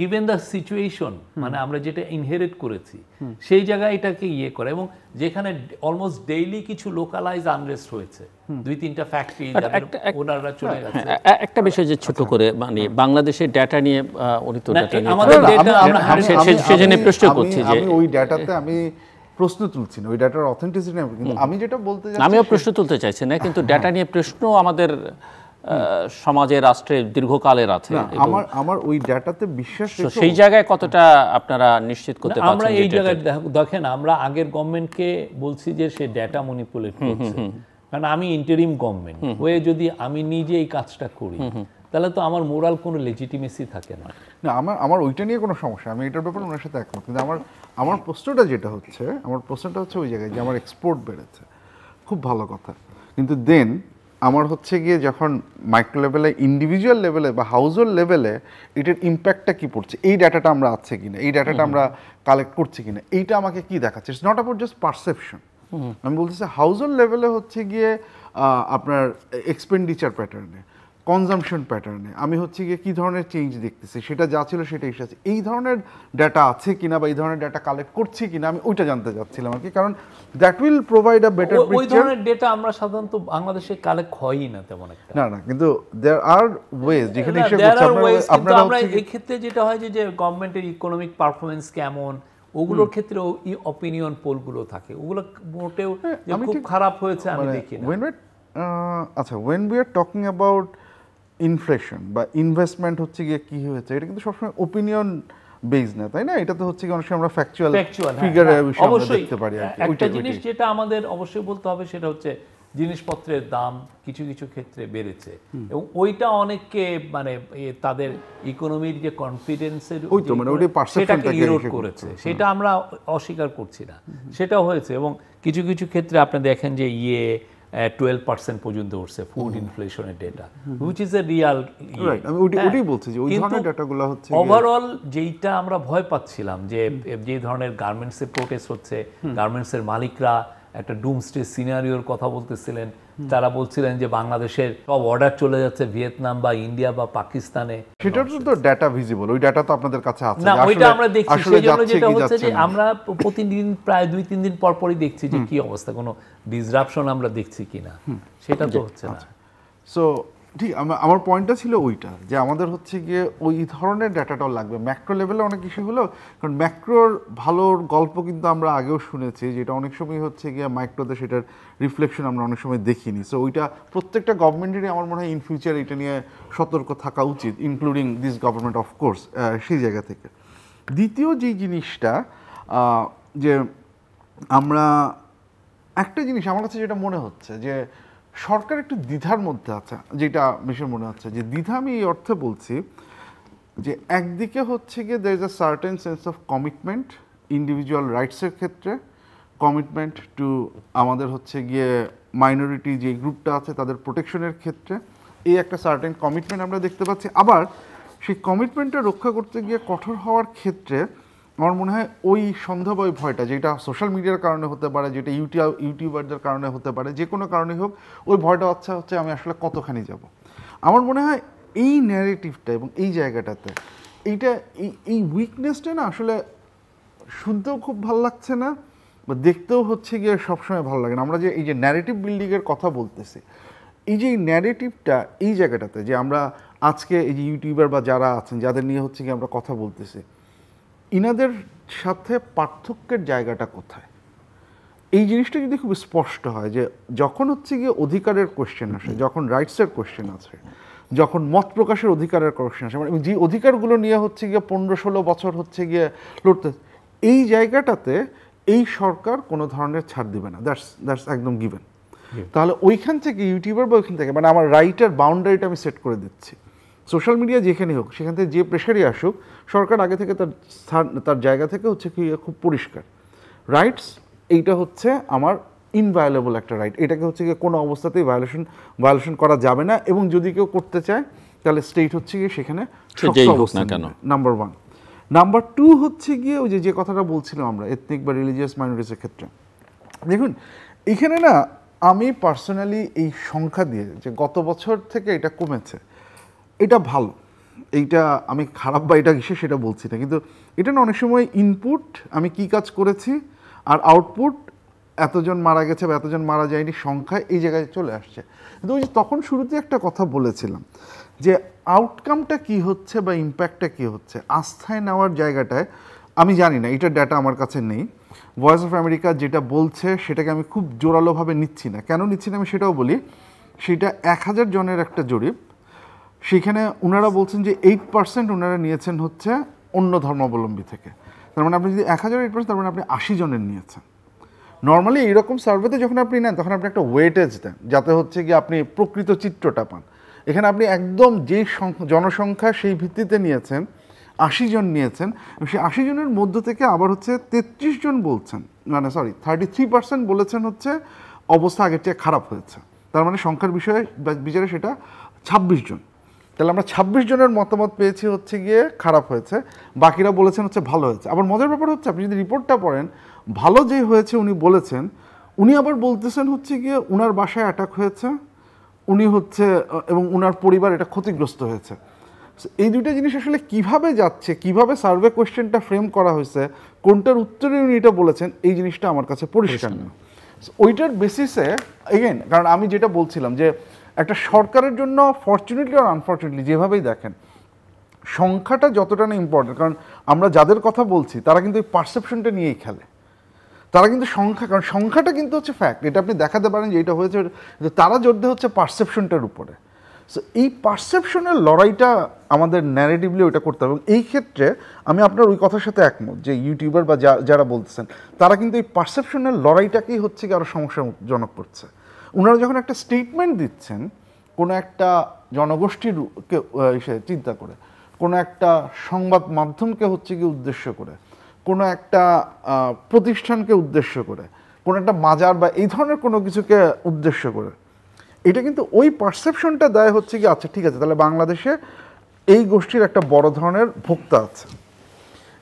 গিভেন দ্য সিচুয়েশন, মানে আমরা যেটা ইনহেরিট করেছি সেই জায়গায় এটাকে করে, এবং যেখানে অলমোস্ট ডেইলি কিছু লোকালাইজ আনরেস্ট হয়েছে, 2-3টা ফ্যাক্টরি ওনাররা চলে গেছে। একটা বিষয় যে ছোট করে, মানে বাংলাদেশের ডেটা নিয়ে উনি তো ডেটা নিয়ে আমাদের ডেটা সেজন্য প্রশ্ন করছি যে ওই ডেটাতে আমি প্রশ্ন তুলছি না, ওই ডাটার অথেন্টিসিটি নেই, কিন্তু আমি যেটা বলতে চাচ্ছি, আমিও প্রশ্ন তুলতে চাইছি না, কিন্তু ডেটা নিয়ে প্রশ্ন আমাদের সমাজে রাষ্ট্রে দীর্ঘকালের আছে। আমার ওই ডাটাতে বিশ্বাস, সেই জায়গায় কতটা আপনারা নিশ্চিত করতে পারছেন? আমরা এই জায়গায় দেখেন, আমরা আগের গভর্নমেন্টকে বলছি যে সে ডেটা ম্যানিপুলেট করছে, কারণ আমি ইন্টারিম গভর্নমেন্ট হয়ে যদি আমি নিজে এই কাজটা করি, তাহলে তো আমার মোরাল কোনো লেজিটিমেসি থাকে না। না আমার ওইটা নিয়ে কোনো সমস্যা, আমি এটার ব্যাপারে ওনার সাথে একমত, কিন্তু আমার প্রশ্নটা যেটা হচ্ছে, আমার প্রশ্নটা হচ্ছে ওই জায়গায় যে আমার এক্সপোর্ট বেড়েছে, খুব ভালো কথা, কিন্তু দেন আমার হচ্ছে গিয়ে যখন মাইক্রো লেভেলে, ইন্ডিভিজুয়াল লেভেলে বা হাউজহোল্ড লেভেলে এটার ইম্প্যাক্টটা কি পড়ছে, এই ডাটাটা আমরা আছে কিনা, এই ডাটাটা আমরা কালেক্ট করছি কিনা, এইটা আমাকে কি দেখাচ্ছে। It's not about just perception. আমি বলতেছি হাউজহোল্ড লেভেলে হচ্ছে গিয়ে আপনার এক্সপেন্ডিচার প্যাটার্নে, কনজামশন প্যাটার্নে আমি হচ্ছে গিয়ে কী ধরনের চেঞ্জ দেখতেছি, সেটা যা ছিল সেটাই এসেছে, এই ধরনের ডাটা আছে কিনা বা এই ধরনের ডাটা কালেক্ট করছি কিনা আমি ওইটা জানতে চাচ্ছিলাম আর কি। কারণ that will provide a better picture. ওই ধরনের ডেটা আমরা সাধারণত বাংলাদেশে কালেক্ট হয়ই না তেমন একটা। না কিন্তু দেয়ার আর ওয়েজ যেখানে আপনারা আমরা এই ক্ষেত্রে যেটা হয় যে গভর্নমেন্টের ইকোনমিক পারফরমেন্স কেমন, ওগুলোর ক্ষেত্রেও অপিনিয়ন পোলগুলো থাকে, ওগুলো মোটেও খুব খারাপ হয়েছে আমি দেখি না। আচ্ছা, when we are talking about inflation বা ইনভেস্টমেন্ট হচ্ছে গিয়ে কি হয়েছে, এটা কিন্তু সবসময় ওপিনিয়ন বেস না, তাই না? এটা তো হচ্ছে কি অনেক সময় আমরা ফ্যাকচুয়াল ফিগারের বিষয় আমরা দেখতে পারি। একটা জিনিস যেটা আমাদের অবশ্যই বলতে হবে সেটা হচ্ছে জিনিসপত্রের দাম কিছু কিছু ক্ষেত্রে বেড়েছে এবং ওইটা অনেককে মানে তাদের ইকোনমির যে কনফিডেন্সের সেটাকে ইরোড করেছে, সেটা আমরা অস্বীকার করছি না, সেটা হয়েছে। এবং কিছু কিছু ক্ষেত্রে আপনি দেখেন যে 12% পর্যন্ত উঠছে ফুড ইনফ্লেশনের data, which is a real. আমি ওটাই বলছি যে ওই ধরনের ডেটাগুলো হচ্ছে ওভারঅল যেইটা আমরা ভয় পাচ্ছিলাম যে ধরনের গার্মেন্টসের প্রোটেস্ট হচ্ছে, গার্মেন্টসের মালিকরা একটা ডুমস্টে সিনারিওর কথা বলতেছিলেন, তারা বলছিলেন যে বাংলাদেশের সব অর্ডার চলে যাচ্ছে ভিয়েতনাম বা ইন্ডিয়া বা পাকিস্তানে। সেটার তো ডেটা ভিজিবল, ওই ডেটা তো আপনাদের কাছে আছে না, ওইটা আমরা দেখছি। সেজন্য যেটা হচ্ছে যে আমরা প্রতিদিন প্রায় 2-3 দিন পর পরই দেখছি যে কি অবস্থা, কোনো ডিসরাপশন আমরা দেখছি কিনা, সেটা তো হচ্ছে না। সো ঠিক আমার পয়েন্টটা ছিল ওইটা যে আমাদের হচ্ছে গিয়ে ওই ধরনের ডাটাটাও লাগবে। ম্যাক্রো লেভেলে অনেক কিছু হলো, কারণ ম্যাক্রোর ভালোর গল্প কিন্তু আমরা আগেও শুনেছি, যেটা অনেক সময় হচ্ছে গিয়ে মাইক্রোতে সেটার রিফ্লেকশন আমরা অনেক সময় দেখিনি। সো ওইটা প্রত্যেকটা গভর্নমেন্টেরই আমার মনে হয় ইন ফিউচার এটা নিয়ে সতর্ক থাকা উচিত, ইনক্লুডিং দিস গভর্নমেন্ট অফকোর্স। সেই জায়গা থেকে দ্বিতীয় যেই জিনিসটা যে আমরা একটা জিনিস আমার কাছে যেটা মনে হচ্ছে যে সরকার একটু দ্বিধার মধ্যে আছে, যেটা বেশি মনে হচ্ছে যে দ্বিধা আমি এই অর্থে বলছি যে একদিকে হচ্ছে গিয়ে there is a certain sense of commitment individual রাইটসের ক্ষেত্রে, কমিটমেন্ট টু আমাদের হচ্ছে গিয়ে মাইনরিটি যে গ্রুপটা আছে তাদের প্রোটেকশনের ক্ষেত্রে, এই একটা সার্টেন কমিটমেন্ট আমরা দেখতে পাচ্ছি। আবার সেই কমিটমেন্টটা রক্ষা করতে গিয়ে কঠোর হওয়ার ক্ষেত্রে আমার মনে হয় ওই সন্দেহ বা ওই ভয়টা, যেটা সোশ্যাল মিডিয়ার কারণে হতে পারে, যেটা ইউটিউবারদের কারণে হতে পারে, যে কোনো কারণেই হোক, ওই ভয়টা হচ্ছে আমি আসলে কতখানি যাব। আমার মনে হয় এই ন্যারেটিভটা এবং এই জায়গাটাতে এইটা এই উইকনেসটা না আসলে শুনতেও খুব ভালো লাগছে না বা দেখতেও হচ্ছে গিয়ে সবসময় ভালো লাগে না। আমরা যে এই যে ন্যারেটিভ বিল্ডিংয়ের কথা বলতেছি, এই যে এই ন্যারেটিভটা এই জায়গাটাতে যে আমরা আজকে এই যে ইউটিউবার বা যারা আছেন যাদের নিয়ে হচ্ছে গিয়ে আমরা কথা বলতেছি, ইনাদের সাথে পার্থক্যের জায়গাটা কোথায়, এই জিনিসটা যদি খুব স্পষ্ট হয় যে যখন হচ্ছে গিয়ে অধিকারের কোয়েশ্চেন আসে, যখন রাইটসের কোয়েশ্চেন আছে, যখন মত প্রকাশের অধিকারের কোয়েশ্চেন আসে, মানে যে অধিকারগুলো নিয়ে হচ্ছে গিয়ে 15-16 বছর হচ্ছে গিয়ে লড়তে, এই জায়গাটাতে এই সরকার কোনো ধরনের ছাড় দিবে না, দ্যাটস একদম গিভেন। তাহলে ওইখান থেকে ইউটিউবার বা ওইখান থেকে মানে আমার রাইটের বাউন্ডারিটা আমি সেট করে দিচ্ছি। সোশ্যাল মিডিয়া যেখানে হোক সেখান থেকে যে প্রেশারই আসুক, সরকার আগে থেকে তার জায়গা থেকে হচ্ছে কি খুব পরিষ্কার রাইটস, এইটা হচ্ছে আমার ইনভায়োলেবল একটা রাইট, এটাকে হচ্ছে গিয়ে কোনো অবস্থাতেই ভায়োলেশন করা যাবে না, এবং যদি কেউ করতে চায় তাহলে স্টেট হচ্ছে গিয়ে সেখানে নাম্বার 1। নাম্বার 2 হচ্ছে গিয়ে ওই যে কথাটা বলছিলাম আমরা এথনিক বা রিলিজিয়াস মাইনরিটিসের ক্ষেত্রে, দেখুন এখানে না আমি পার্সোনালি এই সংখ্যা দিয়ে যে গত বছর থেকে এটা কমেছে, এটা ভালো, এইটা আমি খারাপ বা এটা কিসে সেটা বলছি না, কিন্তু এটা না অনেক সময় ইনপুট আমি কি কাজ করেছি আর আউটপুট এতজন মারা গেছে বা এতজন মারা যায়নি সংখ্যা এই জায়গায় চলে আসছে। কিন্তু ওই যে তখন শুরুতে একটা কথা বলেছিলাম যে আউটকামটা কি হচ্ছে বা ইম্প্যাক্টটা কি হচ্ছে আস্থায় নেওয়ার জায়গাটায় আমি জানি না, এটার ডাটা আমার কাছে নেই। ভয়েস অফ আমেরিকা যেটা বলছে সেটাকে আমি খুব জোরালোভাবে নিচ্ছি না, কেন নিচ্ছি না আমি সেটাও বলি। সেটা 1000 জনের একটা জরিপ, সেখানে ওনারা বলছেন যে 8% ওনারা নিয়েছেন হচ্ছে অন্য ধর্মাবলম্বী থেকে। তার মানে আপনি যদি 1000 8%, তার মানে আপনি 80 জনের নিয়েছেন। নর্মালি এইরকম সার্ভেতে যখন আপনি নেন তখন আপনি একটা ওয়েটেজ দেন যাতে হচ্ছে কি আপনি প্রকৃত চিত্রটা পান। এখানে আপনি একদম যেই জনসংখ্যা সেই ভিত্তিতে নিয়েছেন, 80 জন নিয়েছেন, সেই 80 জনের মধ্য থেকে আবার হচ্ছে 33 জন বলছেন, মানে 33% বলেছেন হচ্ছে অবস্থা আগের চেয়ে খারাপ হয়েছে। তার মানে সংখ্যার বিষয়ে বিচারে সেটা 26 জন। তাহলে আমরা 26 জনের মতামত পেয়েছি হচ্ছে গিয়ে খারাপ হয়েছে, বাকিরা বলেছেন হচ্ছে ভালো হয়েছে। আবার মজার ব্যাপার হচ্ছে আপনি যদি রিপোর্টটা পড়েন, ভালো যে হয়েছে উনি বলেছেন, উনি আবার বলতেছেন হচ্ছে গিয়ে উনার বাসায় অ্যাটাক হয়েছে, উনি হচ্ছে এবং উনার পরিবার এটা ক্ষতিগ্রস্ত হয়েছে। এই দুইটা জিনিস আসলে কিভাবে যাচ্ছে, কিভাবে সার্ভে কোয়েশ্চেনটা ফ্রেম করা হয়েছে, কোনটার উত্তরে উনি এটা বলেছেন, এই জিনিসটা আমার কাছে পরিষ্কার না। ওইটার বেসিসে এগেন, কারণ আমি যেটা বলছিলাম যে একটা সরকারের জন্য ফরচুনেটলি আর আনফরচুনেটলি যেভাবেই দেখেন, সংখ্যাটা যতটা না ইম্পর্টেন্ট, কারণ আমরা যাদের কথা বলছি তারা কিন্তু এই পারসেপশনটা নিয়েই খেলে। তারা কিন্তু সংখ্যা, কারণ সংখ্যাটা কিন্তু হচ্ছে ফ্যাক্ট, এটা আপনি দেখাতে পারেন যে এটা হয়েছে, কিন্তু তারা জোর দেয় হচ্ছে পারসেপশনটার উপরে। সো এই পারসেপশনের লড়াইটা আমাদের ন্যারেটিভলি ওইটা করতে হবে। এবং এই ক্ষেত্রে আমি আপনার ওই কথার সাথে একমত যে ইউটিউবার বা যারা বলতেছেন তারা কিন্তু এই পারসেপশনের লড়াইটাকেই হচ্ছে কি আরও সমস্যাজনক করছে। ওনারা যখন একটা স্টেটমেন্ট দিচ্ছেন কোনো একটা জনগোষ্ঠীরকে চিন্তা করে, কোনো একটা সংবাদ মাধ্যমকে হচ্ছে কি উদ্দেশ্য করে, কোনো একটা প্রতিষ্ঠানকে উদ্দেশ্য করে, কোনো একটা মাজার বা এই ধরনের কোনো কিছুকে উদ্দেশ্য করে, এটা কিন্তু ওই পারসেপশনটা দেয় হচ্ছে কি আচ্ছা ঠিক আছে, তাহলে বাংলাদেশে এই গোষ্ঠীর একটা বড় ধরনের ভোক্তা আছে।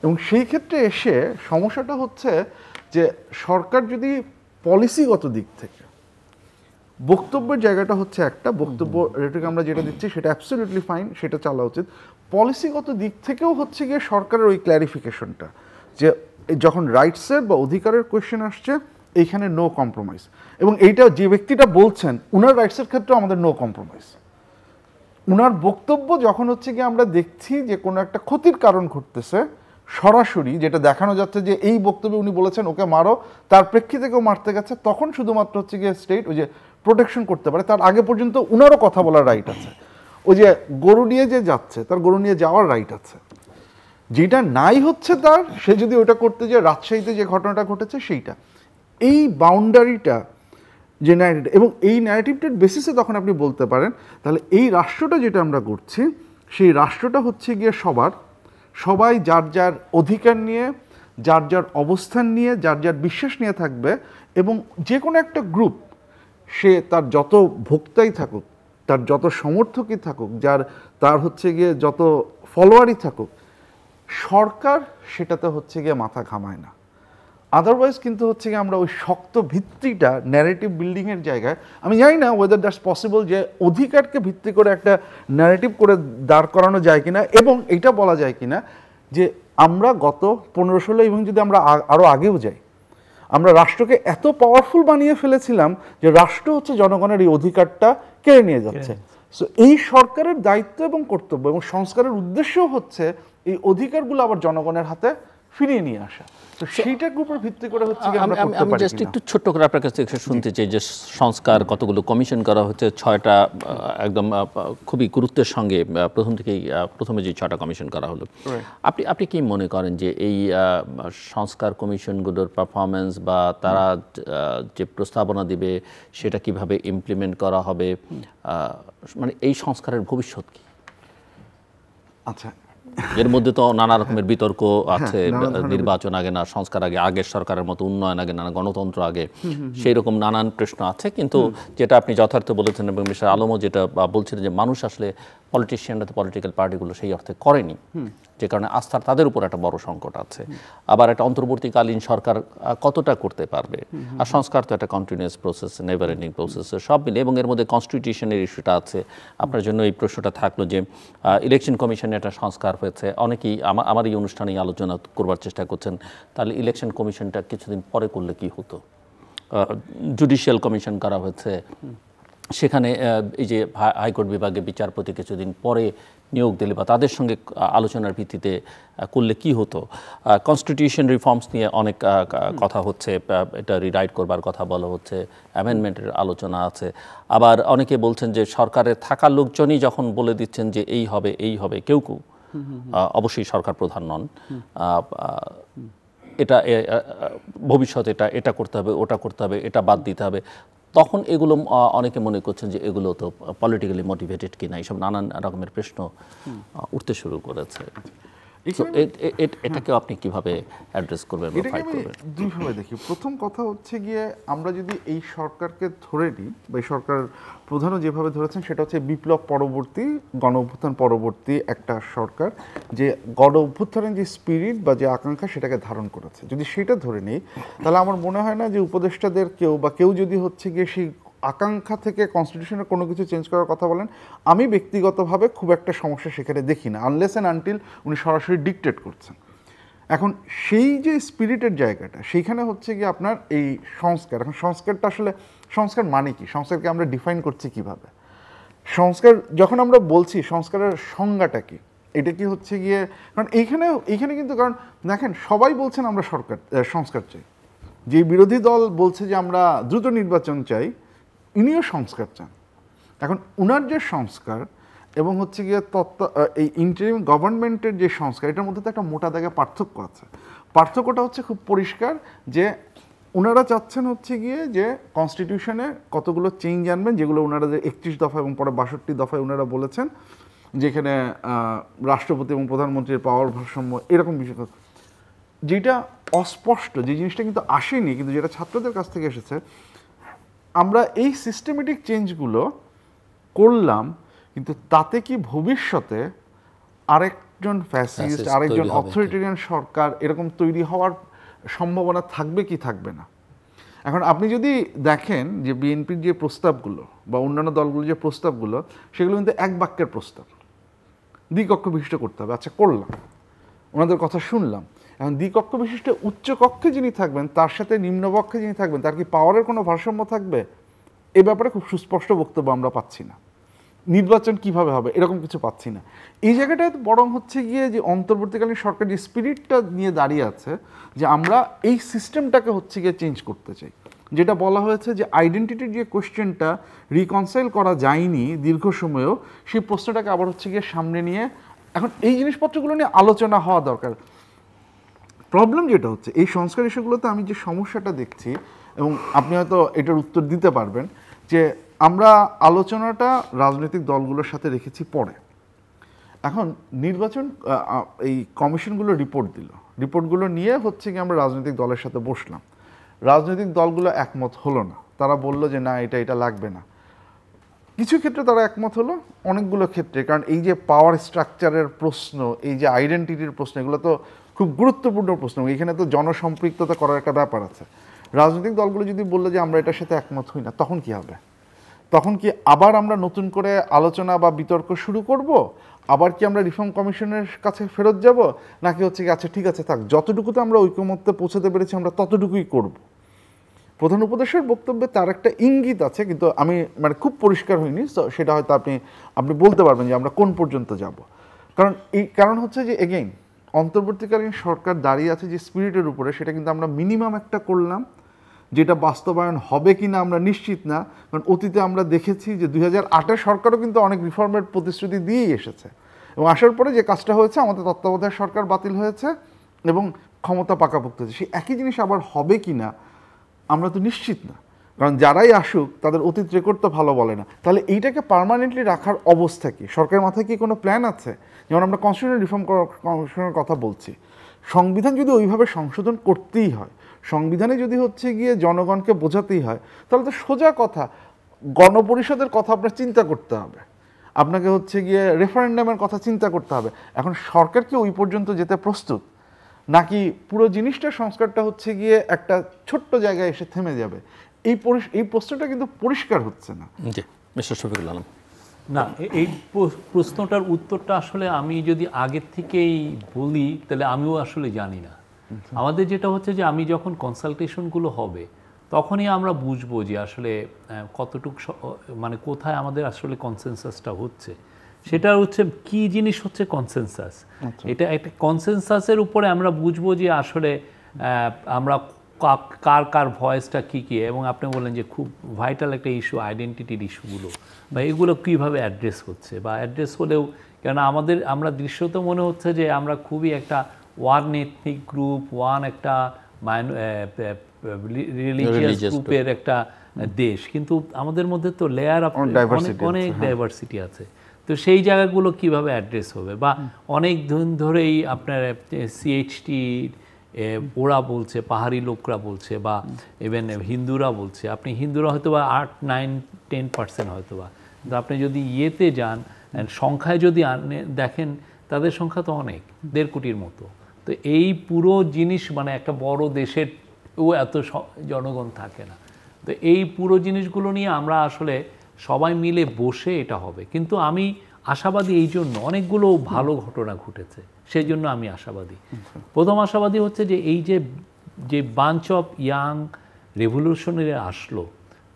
এবং সেই ক্ষেত্রে এসে সমস্যাটা হচ্ছে যে সরকার যদি পলিসিগত দিক থেকে, বক্তব্যের জায়গাটা হচ্ছে একটা বক্তব্য রেটরিক আমরা যেটা দিচ্ছি সেটা অ্যাবসলিউটলি ফাইন, সেটা চালা উচিত। পলিসিগত দিক থেকেও হচ্ছে গিয়ে সরকারের ওই ক্ল্যারিফিকেশনটা যে যখন রাইটসের বা অধিকারের কোয়েশ্চেন আসছে এইখানে নো কম্প্রোমাইজ, এবং এইটা যে ব্যক্তিটা বলছেন উনার রাইটসের ক্ষেত্রে আমাদের নো কম্প্রোমাইজ। উনার বক্তব্য যখন হচ্ছে গিয়ে আমরা দেখছি যে কোনো একটা ক্ষতির কারণ ঘটতেছে সরাসরি, যেটা দেখানো যাচ্ছে যে এই বক্তব্যে উনি বলেছেন ওকে মারো, তার প্রেক্ষিতে কেউ মারতে গেছে, তখন শুধুমাত্র হচ্ছে গিয়ে স্টেট ওই যে প্রোটেকশন করতে পারে। তার আগে পর্যন্ত উনারও কথা বলার রাইট আছে। ওই যে গরু নিয়ে যে যাচ্ছে তার গরু নিয়ে যাওয়ার রাইট আছে। যেটা নাই হচ্ছে তার, সে যদি ওটা করতে যায়, রাজশাহীতে যে ঘটনাটা ঘটেছে সেইটা, এই বাউন্ডারিটা যে ন্যারেটিভ, এবং এই ন্যারেটিভটার বেসিসে তখন আপনি বলতে পারেন তাহলে এই রাষ্ট্রটা যেটা আমরা করছি সেই রাষ্ট্রটা হচ্ছে গিয়ে সবাই যার যার অধিকার নিয়ে, যার যার অবস্থান নিয়ে, যার যার বিশ্বাস নিয়ে থাকবে, এবং যে কোনো একটা গ্রুপ সে তার যত ভোক্তাই থাকুক, তার যত সমর্থকই থাকুক, তার হচ্ছে গিয়ে যত ফলোয়ারই থাকুক, সরকার সেটাতে হচ্ছে গিয়ে মাথা ঘামায় না। আদারওয়াইজ কিন্তু হচ্ছে গিয়ে আমরা ওই শক্ত ভিত্তিটা ন্যারেটিভ বিল্ডিংয়ের জায়গায়, আমি জানি না ওয়েদার দ্যাটস পসিবল যে অধিকারকে ভিত্তি করে একটা ন্যারেটিভ করে দাঁড় করানো যায় কিনা, এবং এটা বলা যায় কিনা যে আমরা গত 15-16 এবং যদি আমরা আরও আগেও যাই, আমরা রাষ্ট্রকে এত পাওয়ারফুল বানিয়ে ফেলেছিলাম যে রাষ্ট্র হচ্ছে জনগণের এই অধিকারটা কেড়ে নিয়ে যাচ্ছে। সো এই সরকারের দায়িত্ব এবং কর্তব্য এবং সংস্কারের উদ্দেশ্যও হচ্ছে এই অধিকারগুলো আবার জনগণের হাতে ফিরিয়ে নিয়ে আসা। তো সেইটার উপর ভিত্তি করে হচ্ছে আমি জাস্ট একটু ছোট্ট করে আপনার কাছ থেকে শুনতে চাই যে সংস্কার কতগুলো কমিশন করা হচ্ছে, 6টা একদম খুবই গুরুত্বের সঙ্গে প্রথমে যে 6টা কমিশন করা হলো, আপনি কি মনে করেন যে এই সংস্কার কমিশনগুলোর পারফরমেন্স বা তারা যে প্রস্তাবনা দিবে সেটা কিভাবে ইমপ্লিমেন্ট করা হবে, মানে এই সংস্কারের ভবিষ্যৎ কি? আচ্ছা, এর মধ্যে তো নানা রকমের বিতর্ক আছে, নির্বাচন আগে না, সংস্কার আগে, আগের সরকারের মতো উন্নয়ন আগে না, গণতন্ত্র আগে, সেই রকম নানান প্রশ্ন আছে। কিন্তু যেটা আপনি যথার্থ বলেছেন এবং মিস্টার আলমও যেটা বলছিলেন যে মানুষ আসলে পলিটিশিয়ানরা তো পলিটিক্যাল পার্টিগুলো সেই অর্থে করেনি, যে কারণে আস্থার তাদের উপর একটা বড় সংকট আছে। আবার একটা অন্তর্বর্তীকালীন সরকার কতটা করতে পারবে, আর সংস্কার তো একটা continuous process, never ending process, সব মিলে, এবং এর মধ্যে কনস্টিটিউশনের ইস্যুটা আছে। আপনার জন্য এই প্রশ্নটা থাকলো যে ইলেকশন কমিশনে একটা সংস্কার হয়েছে, অনেকেই আমার এই অনুষ্ঠানে আলোচনা করবার চেষ্টা করছেন তাহলে ইলেকশন কমিশনটা কিছুদিন পরে করলে কি হতো। জুডিশিয়াল কমিশন করা হয়েছে, সেখানে এই যে হাইকোর্ট বিভাগে বিচারপতি কিছুদিন পরে নিয়োগ দিলে বা তাদের সঙ্গে আলোচনার ভিত্তিতে করলে কি হতো। কনস্টিটিউশন রিফর্মস নিয়ে অনেক কথা হচ্ছে, এটা রিরাইট করবার কথা বলা হচ্ছে, অ্যামেন্ডমেন্টের আলোচনা আছে। আবার অনেকে বলছেন যে সরকারের থাকা লোকজনই যখন বলে দিচ্ছেন যে এই হবে, কেউ অবশ্যই সরকার প্রধান নন, এটা ভবিষ্যতে এটা করতে হবে, ওটা করতে হবে, এটা বাদ দিতে হবে, তখন এগুলো অনেকে মনে করছেন যে এগুলো তো পলিটিক্যালি মোটিভেটেড কিনা, এইসব নানান রকমের প্রশ্ন উঠতে শুরু করেছে। এটাকে আপনি কিভাবে অ্যাড্রেস করবেন বা এটাকে ফাইট আমি করবেন? দুইভাবে দেখি। প্রথম কথা হচ্ছে গিয়ে আমরা যদি এই সরকারকে ধরে নিই বা এই সরকার প্রধানও যেভাবে ধরেছেন সেটা হচ্ছে বিপ্লব পরবর্তী গণ অভ্যুত্থান পরবর্তী একটা সরকার, যে গণ অভ্যুত্থানের যে স্পিরিট বা যে আকাঙ্ক্ষা সেটাকে ধারণ করেছে। যদি সেটা ধরে নিই তাহলে আমার মনে হয় না যে উপদেষ্টাদের কেউ বা কেউ যদি হচ্ছে গিয়ে সেই আকাঙ্ক্ষা থেকে কনস্টিটিউশনের কোনো কিছু চেঞ্জ করার কথা বলেন, আমি ব্যক্তিগতভাবে খুব একটা সমস্যা সেখানে দেখি না, আনলেস অ্যান্ড আনটিল উনি সরাসরি ডিকটেট করছেন। এখন সেই যে স্পিরিটের জায়গাটা সেইখানে হচ্ছে কি আপনার এই সংস্কার, এখন সংস্কারটা আসলে সংস্কার মানে কি, সংস্কারকে আমরা ডিফাইন করছি কিভাবে, সংস্কার যখন আমরা বলছি সংস্কারের সংজ্ঞাটা কি, এটা কি হচ্ছে গিয়ে, কারণ এইখানে কিন্তু কারণ দেখেন সবাই বলছেন আমরা সংস্কার চাই, যে বিরোধী দল বলছে যে আমরা দ্রুত নির্বাচন চাই, ইনিও সংস্কার চান। এখন উনার যে সংস্কার এবং হচ্ছে গিয়ে এই ইন্টারিম গভর্নমেন্টের যে সংস্কার, এটার মধ্যে তো একটা মোটা দাগে পার্থক্য আছে। পার্থক্যটা হচ্ছে খুব পরিষ্কার, যে ওনারা চাচ্ছেন হচ্ছে গিয়ে যে কনস্টিটিউশনে কতগুলো চেঞ্জ আনবেন, যেগুলো ওনারা যে 31 দফা এবং পরে 62 দফায় ওনারা বলেছেন, যেখানে রাষ্ট্রপতি এবং প্রধানমন্ত্রীর পাওয়ার ভারসাম্য এরকম বিষয়, যেটা অস্পষ্ট, যে জিনিসটা কিন্তু আসেনি, কিন্তু যেটা ছাত্রদের কাছ থেকে এসেছে। আমরা এই সিস্টেমেটিক চেঞ্জগুলো করলাম, কিন্তু তাতে কি ভবিষ্যতে আরেকজন ফ্যাসিস্ট, আরেকজন অথরিটেরিয়ান সরকার এরকম তৈরি হওয়ার সম্ভাবনা থাকবে কি থাকবে না? এখন আপনি যদি দেখেন যে বিএনপির যে প্রস্তাবগুলো বা অন্যান্য দলগুলোর যে প্রস্তাবগুলো, সেগুলো কিন্তু এক বাক্যের প্রস্তাব, দ্বিকক্ষ বিশিষ্ট করতে হবে। আচ্ছা করলাম, ওনাদের কথা শুনলাম, এখন দ্বিকক্ষ বিশিষ্ট উচ্চ কক্ষে যিনি থাকবেন তার সাথে নিম্নকক্ষে যিনি থাকবেন তার কি পাওয়ারের কোনো ভারসাম্য থাকবে? এ ব্যাপারে খুব সুস্পষ্ট বক্তব্য আমরা পাচ্ছি না। নির্বাচন কিভাবে হবে এরকম কিছু পাচ্ছি না। এই জায়গাটায় বরং হচ্ছে গিয়ে যে অন্তর্বর্তীকালীন সরকার যে স্পিরিটটা নিয়ে দাঁড়িয়ে আছে, যে আমরা এই সিস্টেমটাকে হচ্ছে গিয়ে চেঞ্জ করতে চাই, যেটা বলা হয়েছে যে আইডেন্টিটির যে কোয়েশ্চেনটা রিকনসাইল করা যায়নি দীর্ঘ সময়েও, সেই প্রশ্নটাকে আবার হচ্ছে গিয়ে সামনে নিয়ে এখন এই জিনিসপত্রগুলো নিয়ে আলোচনা হওয়া দরকার। প্রবলেম যেটা হচ্ছে এই সংস্কার ইস্যুগুলোতে আমি যে সমস্যাটা দেখছি, এবং আপনি হয়তো এটার উত্তর দিতে পারবেন, যে আমরা আলোচনাটা রাজনৈতিক দলগুলোর সাথে রেখেছি পরে। এখন নির্বাচন এই কমিশনগুলো রিপোর্ট দিল, রিপোর্টগুলো নিয়ে হচ্ছে কি আমরা রাজনৈতিক দলের সাথে বসলাম, রাজনৈতিক দলগুলো একমত হলো না, তারা বলল যে না এটা লাগবে না। কিছু ক্ষেত্রে তারা একমত হলো, অনেকগুলো ক্ষেত্রে, কারণ এই যে পাওয়ার স্ট্রাকচারের প্রশ্ন, এই যে আইডেন্টিটির প্রশ্ন, এগুলো তো খুব গুরুত্বপূর্ণ প্রশ্ন, এখানে তো জনসম্পৃক্ততা করার একটা ব্যাপার আছে। রাজনৈতিক দলগুলো যদি বললো যে আমরা এটার সাথে একমত হই না, তখন কি হবে? তখন কি আবার আমরা নতুন করে আলোচনা বা বিতর্ক শুরু করব? আবার কি আমরা রিফর্ম কমিশনের কাছে ফেরত যাব? নাকি হচ্ছে কি আচ্ছা ঠিক আছে থাক, যতটুকুতে আমরা ঐকমত্যে পৌঁছাতে পেরেছি আমরা ততটুকুই করব? প্রধান উপদেশের বক্তব্যে তার একটা ইঙ্গিত আছে, কিন্তু আমি মানে খুব পরিষ্কার হয়নি, সেটা হয়তো আপনি বলতে পারবেন যে আমরা কোন পর্যন্ত যাব। কারণ হচ্ছে যে এগেইন অন্তর্বর্তীকালীন সরকার দাঁড়িয়ে আছে যে স্পিরিটের উপরে, সেটা কিন্তু আমরা মিনিমাম একটা করলাম, যেটা বাস্তবায়ন হবে কি না আমরা নিশ্চিত না। কারণ অতীতে আমরা দেখেছি যে 2008 সরকারও কিন্তু অনেক রিফর্মের প্রতিশ্রুতি দিয়েই এসেছে, এবং আসার পরে যে কাজটা হয়েছে, আমাদের তত্ত্বাবধায়ক সরকার বাতিল হয়েছে এবং ক্ষমতা পাকাপোক্ত হয়েছে। সেই একই জিনিস আবার হবে কি না আমরা তো নিশ্চিত না, কারণ যারাই আসুক তাদের অতীত রেকর্ড তো ভালো বলে না। তাহলে এইটাকে পার্মানেন্টলি রাখার অবস্থা কি? সরকারের মাথায় কি কোনো প্ল্যান আছে? যেমন আমরা কনস্টিটিউশনাল রিফর্ম কমিশনের কথা বলছি, সংবিধান যদি ওইভাবে সংশোধন করতেই হয়, সংবিধানে যদি হচ্ছে গিয়ে জনগণকে বোঝাতেই হয়, তাহলে তো সোজা কথা, গণপরিষদের কথা আপনার চিন্তা করতে হবে, আপনাকে হচ্ছে গিয়ে রেফারেন্ডামের কথা চিন্তা করতে হবে। এখন সরকার কি ওই পর্যন্ত যেতে প্রস্তুত, নাকি পুরো জিনিসটা সংস্কারটা হচ্ছে গিয়ে একটা ছোট্ট জায়গায় এসে থেমে যাবে? এই প্রশ্নটা কিন্তু পরিষ্কার হচ্ছে না। জি মিস্টার শফিকুল আলম। না, এই প্রশ্নটার উত্তরটা আসলে আমি যদি আগের থেকেই বলি তাহলে আমিও আসলে জানি না। আমাদের যেটা হচ্ছে যে আমি যখন কনসালটেশনগুলো হবে তখনই আমরা বুঝবো যে আসলে কতটুকু মানে কোথায় আমাদের আসলে কনসেনসাসটা হচ্ছে। সেটা হচ্ছে কি জিনিস হচ্ছে কনসেনসাস, এটা একটা কনসেনসাসের উপরে আমরা বুঝবো যে আসলে আমরা কার কার ভয়েসটা কী কী। এবং আপনি বললেন যে খুব ভাইটাল একটা ইস্যু আইডেন্টিটির ইস্যুগুলো, বা এগুলো কীভাবে অ্যাড্রেস হচ্ছে, বা অ্যাড্রেস হলেও কেন আমরা দৃশ্যত মনে হচ্ছে যে আমরা খুবই একটা ওয়ান এথনিক গ্রুপ, একটা রিলিজিয়াস গ্রুপের একটা দেশ, কিন্তু আমাদের মধ্যে তো লেয়ার অফ অনেক ডাইভার্সিটি আছে। তো সেই জায়গাগুলো কিভাবে অ্যাড্রেস হবে, বা অনেক দিন ধরেই আপনার সিএইচটি ওরা বলছে, পাহাড়ি লোকরা বলছে, বা ইভেন হিন্দুরা বলছে, আপনি হিন্দুরা হয়তো বা 8-9-10% হয়তো বা, কিন্তু আপনি যদি ইয়েতে যান সংখ্যায় যদি দেখেন তাদের সংখ্যা তো অনেক, 1.5 কোটির মতো। তো এই পুরো জিনিস মানে একটা বড় দেশের এত জনগণ থাকে না। তো এই পুরো জিনিসগুলো নিয়ে আমরা আসলে সবাই মিলে বসে এটা হবে। কিন্তু আমি আশাবাদী এই জন্য, অনেকগুলো ভালো ঘটনা ঘটেছে সেই জন্য আমি আশাবাদী। প্রথম আশাবাদী হচ্ছে যে এই যে বাঞ্চ অফ ইয়াং রেভলিউশনারি আসলো,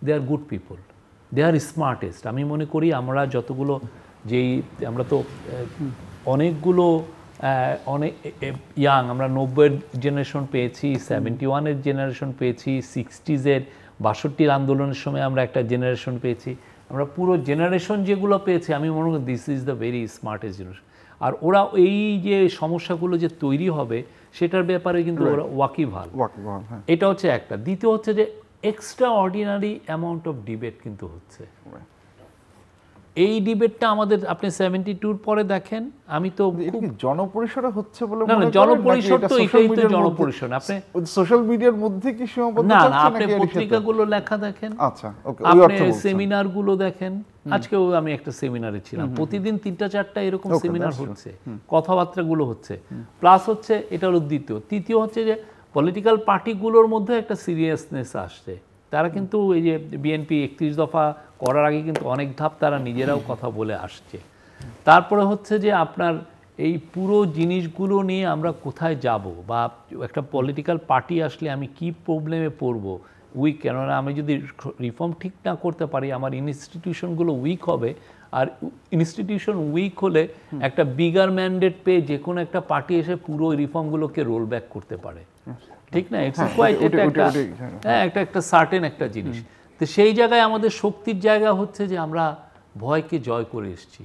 দে আর গুড পিপল, দে আর স্মার্টেস্ট। আমি মনে করি আমরা যতগুলো আমরা তো অনেকগুলো অনেক ইয়াং, আমরা 90-এর জেনারেশন পেয়েছি, 71-এর জেনারেশন পেয়েছি, 60s-এর 62-র আন্দোলনের সময় আমরা একটা জেনারেশন পেয়েছি। আমরা পুরো জেনারেশন যেগুলো পেয়েছি আমি মনে করি this is the very smartest generation. আর ওরা এই যে সমস্যাগুলো যে তৈরি হবে সেটার ব্যাপারে কিন্তু ওরা ওয়াকিবহাল। এটা হচ্ছে একটা। দ্বিতীয় হচ্ছে যে extra ordinary amount of debate কিন্তু হচ্ছে। এই ডিবেটটা আমাদের আপনি 72-র পরে দেখেন, আমি তো জনপরিসরে হচ্ছে বলে না, জনপরিসর তো এটাই তো জনপরিসর। আপনি সোশ্যাল মিডিয়ার মধ্যে কি সীমাবদ্ধ না, আপনি পত্রিকাগুলো লেখা দেখেন, আচ্ছা ওকে, আপনি সেমিনারগুলো দেখেন। আজকেও আমি একটা সেমিনারে ছিলাম, প্রতিদিন 3-4টা এরকম সেমিনার হচ্ছে, কথাবার্তাগুলো হচ্ছে। প্লাস হচ্ছে এটা হলো দ্বিতীয়। তৃতীয় হচ্ছে যে পলিটিক্যাল পার্টিগুলোর মধ্যে একটা সিরিয়াসনেস আসছে। তারা কিন্তু এই যে বিএনপি 31 দফা করার আগে কিন্তু অনেক ধাপ তারা নিজেরাও কথা বলে আসছে। তারপরে হচ্ছে যে আপনার এই পুরো জিনিসগুলো নিয়ে আমরা কোথায় যাব, বা একটা পলিটিক্যাল পার্টি আসলে আমি কি প্রবলেমে পড়ব, উইক। কেননা আমি যদি রিফর্ম ঠিক না করতে পারি আমার ইনস্টিটিউশনগুলো উইক হবে, আর ইনস্টিটিউশন উইক হলে একটা বিগার ম্যান্ডেট পেয়ে যে কোনো একটা পার্টি এসে পুরো রিফর্মগুলোকে রোল ব্যাক করতে পারে, ঠিক না? ইটস কোয়াইট একটা সার্টেন একটা জিনিস। তো সেই জায়গায় আমাদের শক্তির জায়গা হচ্ছে যে আমরা ভয়কে জয় করে এসেছি।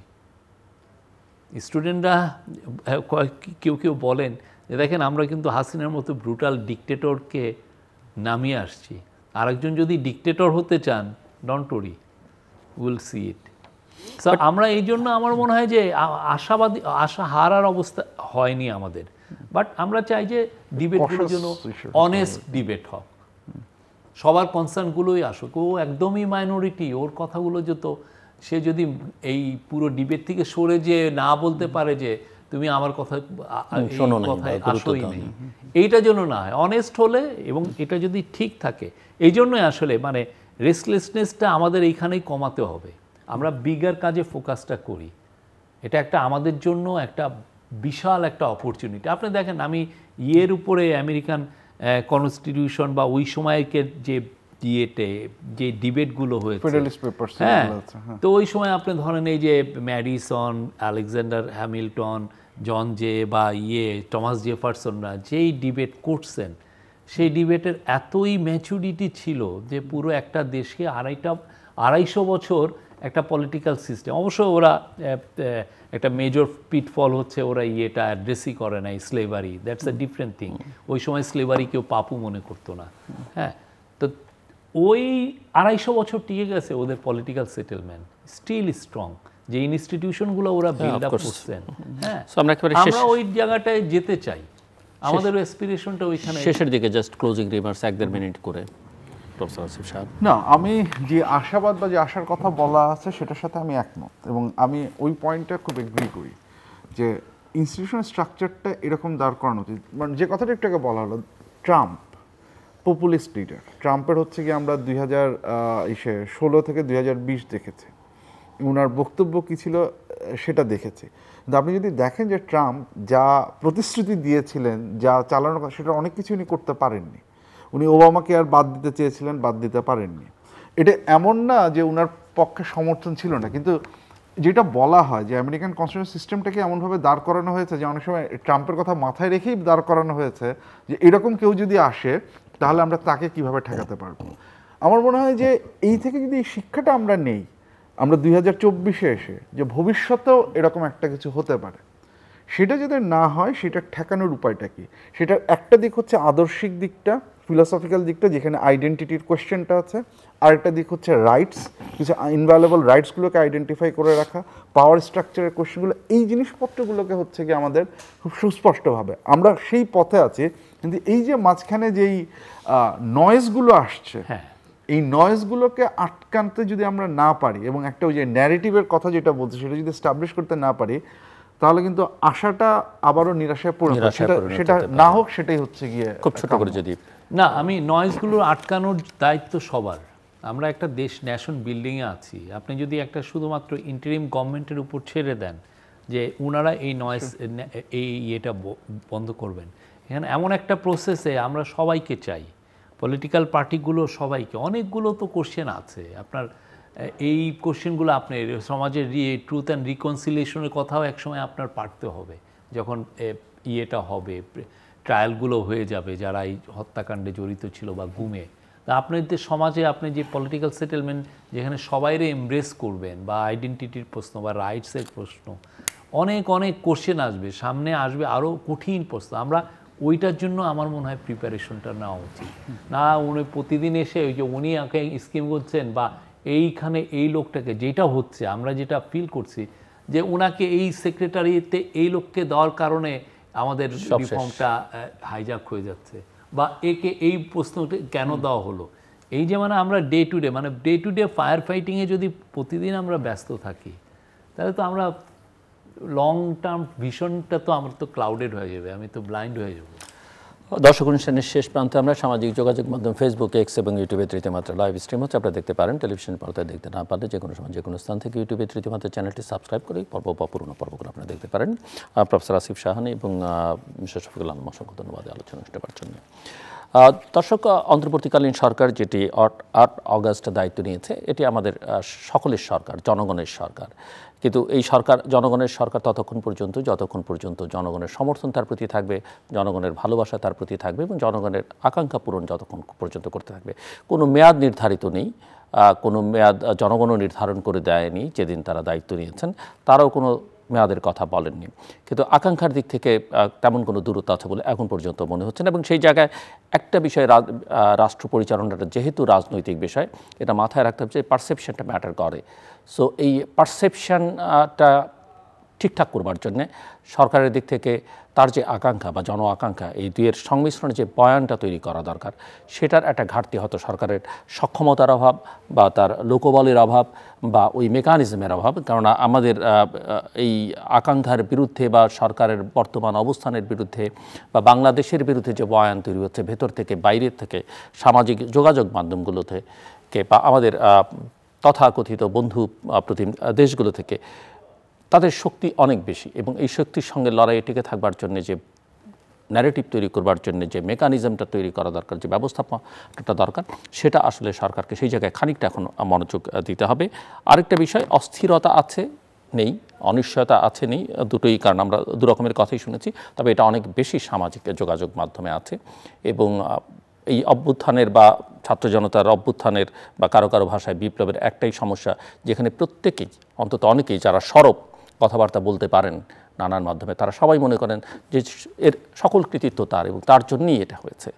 স্টুডেন্টরা কেউ বলেন যে দেখেন আমরা কিন্তু হাসিনার মতো ব্রুটাল ডিকটেটরকে নামিয়ে আসছি, আরেকজন যদি ডিকটেটর হতে চান don't worry, will see it. So আমরা এই জন্য আমার মনে হয় যে আশা হারার অবস্থা হয়নি আমাদের, বাট আমরা চাই যে ডিবেটগুলোর জন্য অনেস্ট ডিবেট হোক, সবার কনসার্নগুলোই আসুক। ও একদমই মাইনরিটি, ওর কথাগুলো যত সে যদি এই পুরো ডিবেট থেকে সরে যে না বলতে পারে যে তুমি আমার কথায় আসোই নেই, এইটা জন্য না হয়, অনেস্ট হলে এবং এটা যদি ঠিক থাকে। এই জন্যই আসলে মানে রেস্টলেসনেসটা আমাদের এইখানেই কমাতে হবে। আমরা বিগার কাজে ফোকাসটা করি, এটা একটা আমাদের জন্য একটা বিশাল একটা অপরচুনিটি। আপনি দেখেন আমি ইয়ের উপরে আমেরিকান কনস্টিটিউশন বা ওই সময়কের যে যে ডিবেটগুলো হয়েছে, হ্যাঁ, তো ওই সময় আপনি ধরেন এই যে Madison, Alexander Hamilton, John Jay বা টমাস জেফারসনরা যেই ডিবেট করছেন, সেই ডিবেটের এতই ম্যাচুরিটি ছিল যে পুরো একটা দেশকে 250 বছর একটা পলিটিক্যাল সিস্টেম। অবশ্য ওরা একটা মেজর পিটফল হচ্ছে ওরা এটা অ্যাড্রেসই করে নাই, slavery, that's a different thing. ওই সময় স্লেভারি কেউ পাপু মনে করতো না, হ্যাঁ। তো ওই 250 বছর টিকে গেছে ওদের পলিটিক্যাল সেটেলমেন্ট, স্টিল স্ট্রং, যে ইনস্টিটিউশনগুলো ওরা বিল্ড আপ করছেন। হ্যাঁ, আমরা ওই জায়গাটায় যেতে চাই, আমাদের অ্যাসপিরেশনটা ওইখানে। শেষের দিকে জাস্ট ক্লোজিং রিমার্কস 1-1.5 মিনিট করে প্রফেসর আসিফ সাহেব। না, আমি যে আশাবাদ বা যে আশার কথা বলা আছে সেটার সাথে আমি একমত, এবং আমি ওই পয়েন্টটা খুব এগ্রি করি যে ইনস্টিটিউশন স্ট্রাকচারটা এরকম দাঁড় করানো উচিত। মানে যে কথাটা একটু আগে বলা হলো, ট্রাম্প পপুলিস্ট লিডার, ট্রাম্পের হচ্ছে কি আমরা 2016 থেকে 2020 দেখেছি, ওনার বক্তব্য কী ছিল সেটা দেখেছি। কিন্তু আপনি যদি দেখেন যে ট্রাম্প যা প্রতিশ্রুতি দিয়েছিলেন, যা চালানোর কথা, সেটা অনেক কিছু উনি করতে পারেননি। উনি ওবামাকে আর বাদ দিতে চেয়েছিলেন, বাদ দিতে পারেননি। এটা এমন না যে ওনার পক্ষে সমর্থন ছিল না, কিন্তু যেটা বলা হয় যে আমেরিকান কনস্টিটিউশন সিস্টেমটাকে এমনভাবে দাঁড় করানো হয়েছে যে অনেক সময় ট্রাম্পের কথা মাথায় রেখেই দাঁড় করানো হয়েছে যে এরকম কেউ যদি আসে তাহলে আমরা তাকে কিভাবে ঠেকাতে পারবো। আমার মনে হয় যে এই থেকে যদি এই শিক্ষাটা আমরা নেই, আমরা 2024-এ এসে যে ভবিষ্যতেও এরকম একটা কিছু হতে পারে, সেটা যদি না হয় সেটা ঠেকানোর উপায়টা কি? সেটার একটা দিক হচ্ছে আদর্শিক দিকটা, ফিলোসফিক্যাল দিকটা, যেখানে আইডেন্টিটির কোয়েশ্চেনটা আছে, আরেকটা দিক হচ্ছে রাইটস, কিছু ইনভ্যালুয়েবল রাইটসগুলোকে আইডেন্টিফাই করে রাখা, পাওয়ার স্ট্রাকচারের কোয়েশ্চেনগুলো, এই জিনিসপত্রগুলোকে হচ্ছে কি আমাদের খুব সুস্পষ্টভাবে আমরা সেই পথে আছি। কিন্তু এই যে মাঝখানে যেই নয়েজগুলো আসছে, এই নয়েজগুলোকে আটকানতে যদি আমরা না পারি এবং একটা ওই যে ন্যারেটিভের কথা যেটা বলছি সেটা যদি এস্টাবলিশ করতে না পারি, তাহলে কিন্তু আশাটা আবারও নিরাশায় পরিণত হবে। সেটা না হোক, সেটাই হচ্ছে গিয়ে খুব ছোট করে যদি না, আমি নয়েজগুলো আটকানোর দায়িত্ব সবার। আমরা একটা দেশ ন্যাশন বিল্ডিংয়ে আছি, আপনি যদি একটা শুধুমাত্র ইন্টারিম গভর্নমেন্টের উপর ছেড়ে দেন যে ওনারা এই নয়েজ এই ইয়েটা বন্ধ করবেন, এখানে এমন একটা প্রসেসে আমরা সবাইকে চাই, পলিটিক্যাল পার্টিগুলো সবাইকে, অনেকগুলো তো কোশ্চেন আছে আপনার, এই কোশ্চেনগুলো আপনি সমাজের ট্রুথ অ্যান্ড রিকনসিলিয়েশনের কথাও একসময় আপনার পারতে হবে, যখন ইয়েটা হবে, ট্রায়ালগুলো হয়ে যাবে যারা এই হত্যাকাণ্ডে জড়িত ছিল বা গুমে। তা আপনাদের সমাজে আপনি যে পলিটিক্যাল সেটেলমেন্ট যেখানে সবাইরে এমব্রেস করবেন, বা আইডেন্টিটির প্রশ্ন বা রাইটসের প্রশ্ন, অনেক অনেক কোশ্চেন আসবে, সামনে আসবে আরও কঠিন প্রশ্ন। আমরা ওইটার জন্য আমার মনে হয় প্রিপারেশনটা নেওয়া উচিত না। উনি প্রতিদিন এসে ওই যে উনি আঁকে স্কিম করছেন বা এইখানে এই লোকটাকে, যেটা হচ্ছে আমরা যেটা ফিল করছি যে ওনাকে এই সেক্রেটারিতে এই লোককে দেওয়ার কারণে আমাদের রিফর্মটা হাইজ্যাক হয়ে যাচ্ছে, বা একে এই প্রশ্নটা কেন দেওয়া হলো। এই যে মানে আমরা ডে টু ডে ফায়ার ফাইটিংয়ে যদি প্রতিদিন আমরা ব্যস্ত থাকি, তাহলে তো আমরা লং টার্ম ভিশনটা তো আমার তো ক্লাউডেড হয়ে যাবে, আমি তো ব্লাইন্ড হয়ে যাব। দর্শক অনুষ্ঠানের শেষ প্রান্তে আমরা সামাজিক যোগাযোগ মাধ্যম ফেসবুক, এক্স এবং ইউটিউবে তৃতীয় মাত্রা লাইভ স্ট্রিম হচ্ছে, আপনারা দেখতে পারেন। টেলিভিশন পর্দায় দেখতে না পারলে যে কোনো সময় যে কোনো স্থান থেকে ইউটিউবে তৃতীয় মাত্রা চ্যানেলটি সাবস্ক্রাইব করে পর্ব বা পুরোনো পর্বগুলো আপনারা দেখতে পারেন। প্রফেসর আসিফ সাহানি এবং মিস্টার শফিকুল আলম, অসংখ্য ধন্যবাদ আলোচনা করার জন্য। দর্শক, অন্তর্বর্তীকালীন সরকার যেটি 8 অগস্ট দায়িত্ব নিয়েছে, এটি আমাদের সকলের সরকার, জনগণের সরকার। কিন্তু এই সরকার জনগণের সরকার ততক্ষণ পর্যন্ত যতক্ষণ পর্যন্ত জনগণের সমর্থন তার প্রতি থাকবে, জনগণের ভালোবাসা তার প্রতি থাকবে এবং জনগণের আকাঙ্ক্ষা পূরণ যতক্ষণ পর্যন্ত করতে থাকবে। কোনো মেয়াদ নির্ধারিত নেই, কোনো মেয়াদ জনগণও নির্ধারণ করে দেয়নি। যেদিন তারা দায়িত্ব নিয়েছেন তারাও কোনো মেয়াদের কথা বলেননি, কিন্তু আকাঙ্ক্ষার দিক থেকে তেমন কোনো দূরত্ব আছে বলে এখন পর্যন্ত মনে হচ্ছে না। এবং সেই জায়গায় একটা বিষয়, রাষ্ট্র পরিচালনাটা যেহেতু রাজনৈতিক বিষয়, এটা মাথায় রাখতে হবে যে পারসেপশনটা ম্যাটার করে। সো এই পারসেপশনটা ঠিকঠাক করবার জন্যে সরকারের দিক থেকে তার যে আকাঙ্ক্ষা বা জন আকাঙ্ক্ষা, এই দুইয়ের সংমিশ্রণে যে বয়ানটা তৈরি করা দরকার, সেটার একটা ঘাটতি হয়তো সরকারের সক্ষমতার অভাব বা তার লোকবলের অভাব বা ওই মেকানিজমের অভাব। কেননা আমাদের এই আকাঙ্ক্ষার বিরুদ্ধে বা সরকারের বর্তমান অবস্থানের বিরুদ্ধে বা বাংলাদেশের বিরুদ্ধে যে বয়ান তৈরি হচ্ছে ভেতর থেকে বাইরের থেকে, সামাজিক যোগাযোগ মাধ্যমগুলো থেকে বা আমাদের তথাকথিত বন্ধু প্রতিম দেশগুলো থেকে, তাদের শক্তি অনেক বেশি। এবং এই শক্তির সঙ্গে লড়াইয়ে টিকে থাকবার জন্য যে ন্যারেটিভ তৈরি করবার জন্য যে মেকানিজমটা তৈরি করা দরকার, যে ব্যবস্থাপনাটা দরকার, সেটা আসলে সরকারকে সেই জায়গায় খানিকটা এখন মনোযোগ দিতে হবে। আরেকটা বিষয়, অস্থিরতা আছে নেই, অনিশ্চয়তা আছে নেই, দুটোই। কারণ আমরা দু রকমের কথাই শুনেছি, তবে এটা অনেক বেশি সামাজিক যোগাযোগ মাধ্যমে আছে। এবং এই অভ্যুত্থানের বা ছাত্র জনতার অভ্যুত্থানের বা কারো কারো ভাষায় বিপ্লবের একটাই সমস্যা, যেখানে প্রত্যেকেই, অন্তত অনেকেই যারা সরব কথাবার্তা বলতে পারেন নানান মাধ্যমে, তারা সবাই মনে করেন যে এর সকল কৃতিত্ব তার এবং তার জন্যই এটা হয়েছে।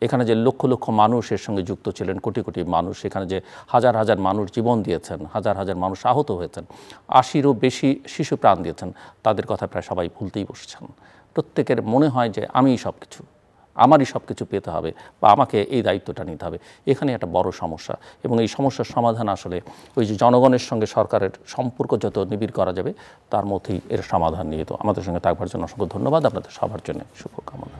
এখানে যে লক্ষ লক্ষ মানুষ এর সঙ্গে যুক্ত ছিলেন, কোটি কোটি মানুষ, এখানে যে হাজার হাজার মানুষ জীবন দিয়েছেন, হাজার হাজার মানুষ আহত হয়েছেন, 80-এরও বেশি শিশু প্রাণ দিয়েছেন, তাদের কথা প্রায় সবাই ভুলতেই বসছেন। প্রত্যেকের মনে হয় যে আমিই সব কিছু, আমারই সব কিছু পেতে হবে বা আমাকে এই দায়িত্বটা নিতে হবে। এখানে একটা বড় সমস্যা। এবং এই সমস্যার সমাধান আসলে ওই যে জনগণের সঙ্গে সরকারের সম্পর্ক যত নিবিড় করা যাবে, তার মধ্যেই এর সমাধান নিয়ে। তো আমাদের সঙ্গে থাকবার জন্য অসংখ্য ধন্যবাদ, আপনাদের সবার জন্য শুভকামনা।